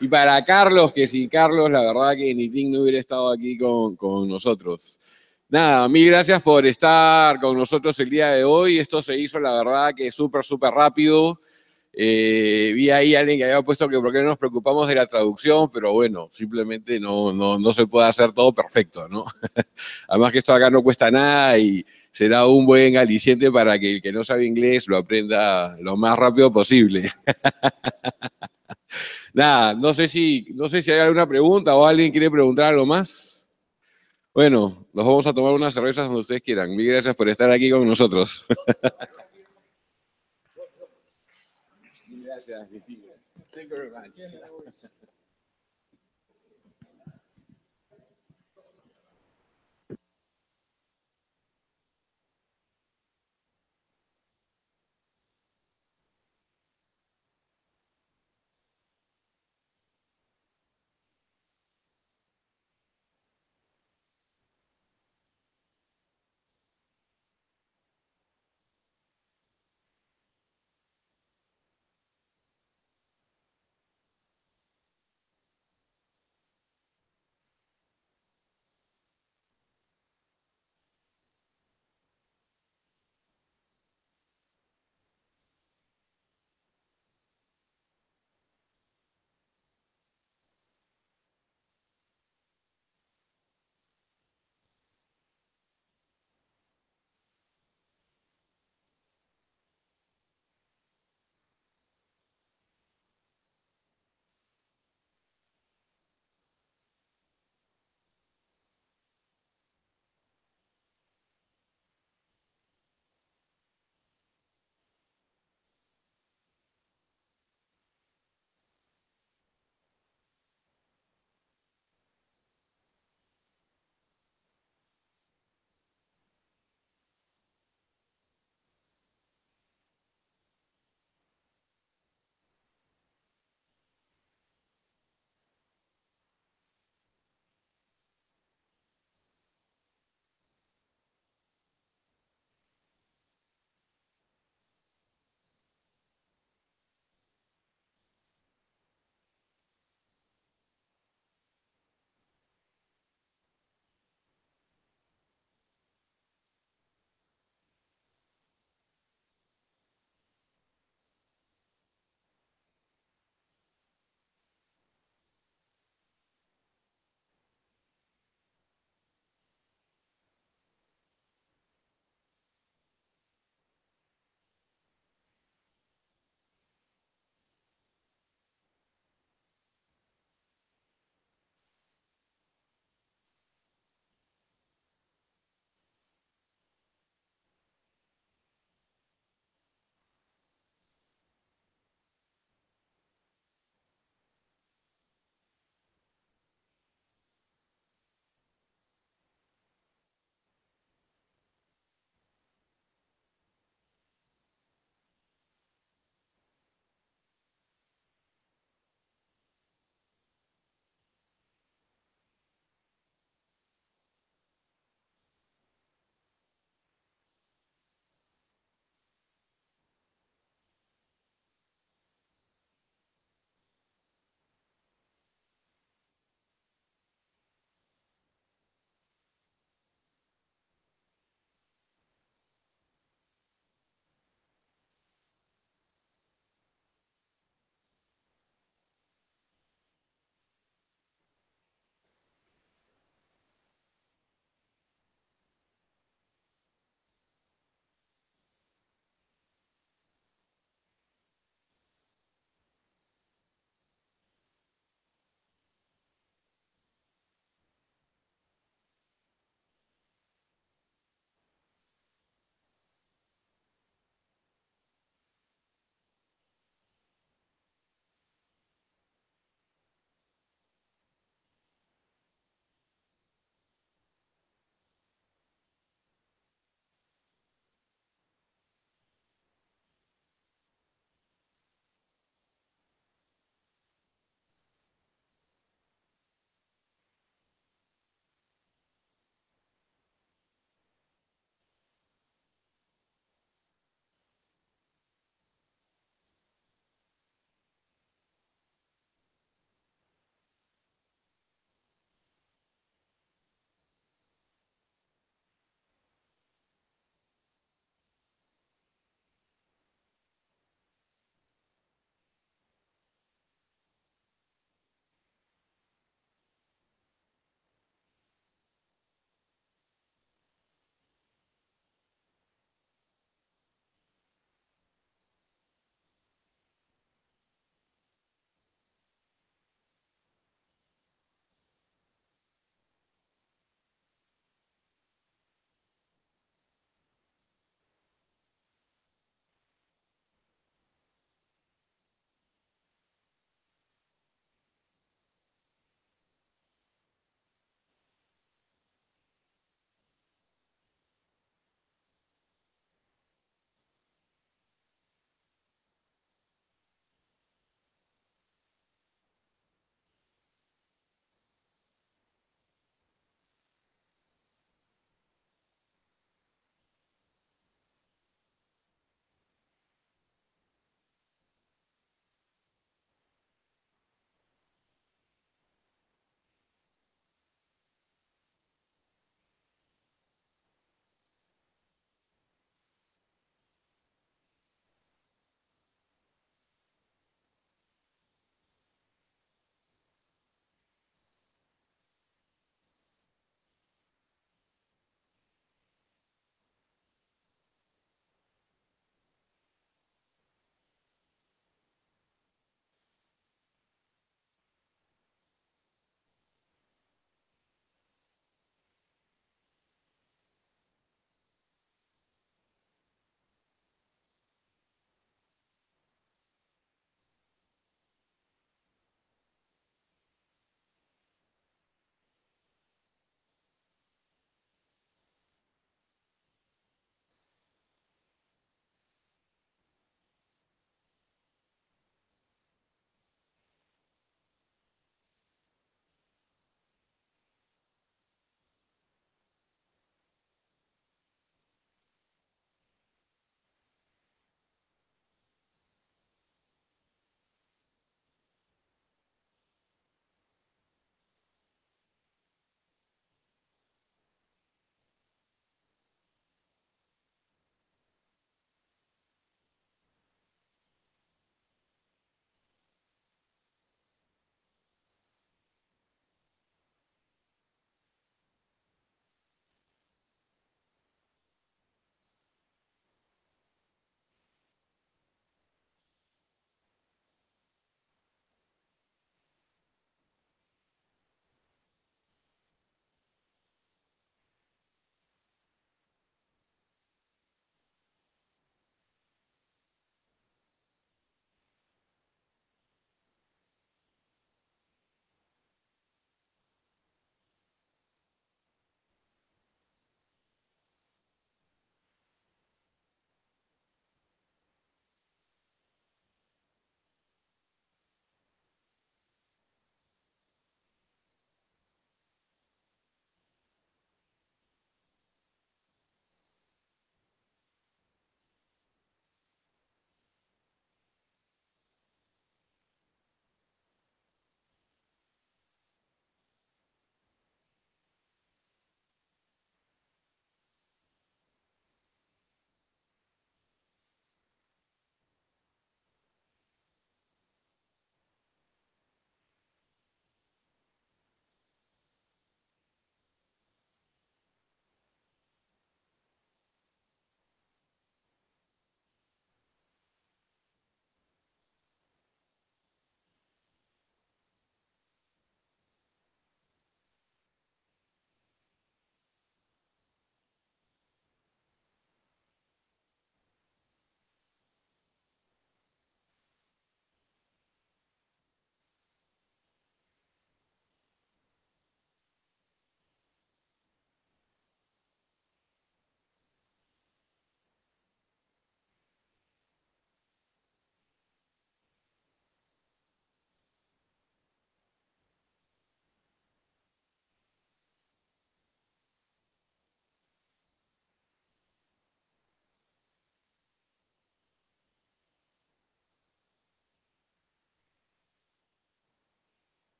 y para Carlos, que sin Carlos, la verdad que Nitin no hubiera estado aquí con nosotros. Nada, mil gracias por estar con nosotros el día de hoy. Esto se hizo, la verdad, que súper rápido. Vi ahí a alguien que había puesto que por qué no nos preocupamos de la traducción, pero bueno, simplemente no se puede hacer todo perfecto, ¿no? Además que esto acá no cuesta nada y será un buen aliciente para que el que no sabe inglés lo aprenda lo más rápido posible. Nada, no sé si hay alguna pregunta o alguien quiere preguntar algo más. Bueno, nos vamos a tomar unas cervezas donde ustedes quieran. Mil gracias por estar aquí con nosotros. Gracias, Thank you very much.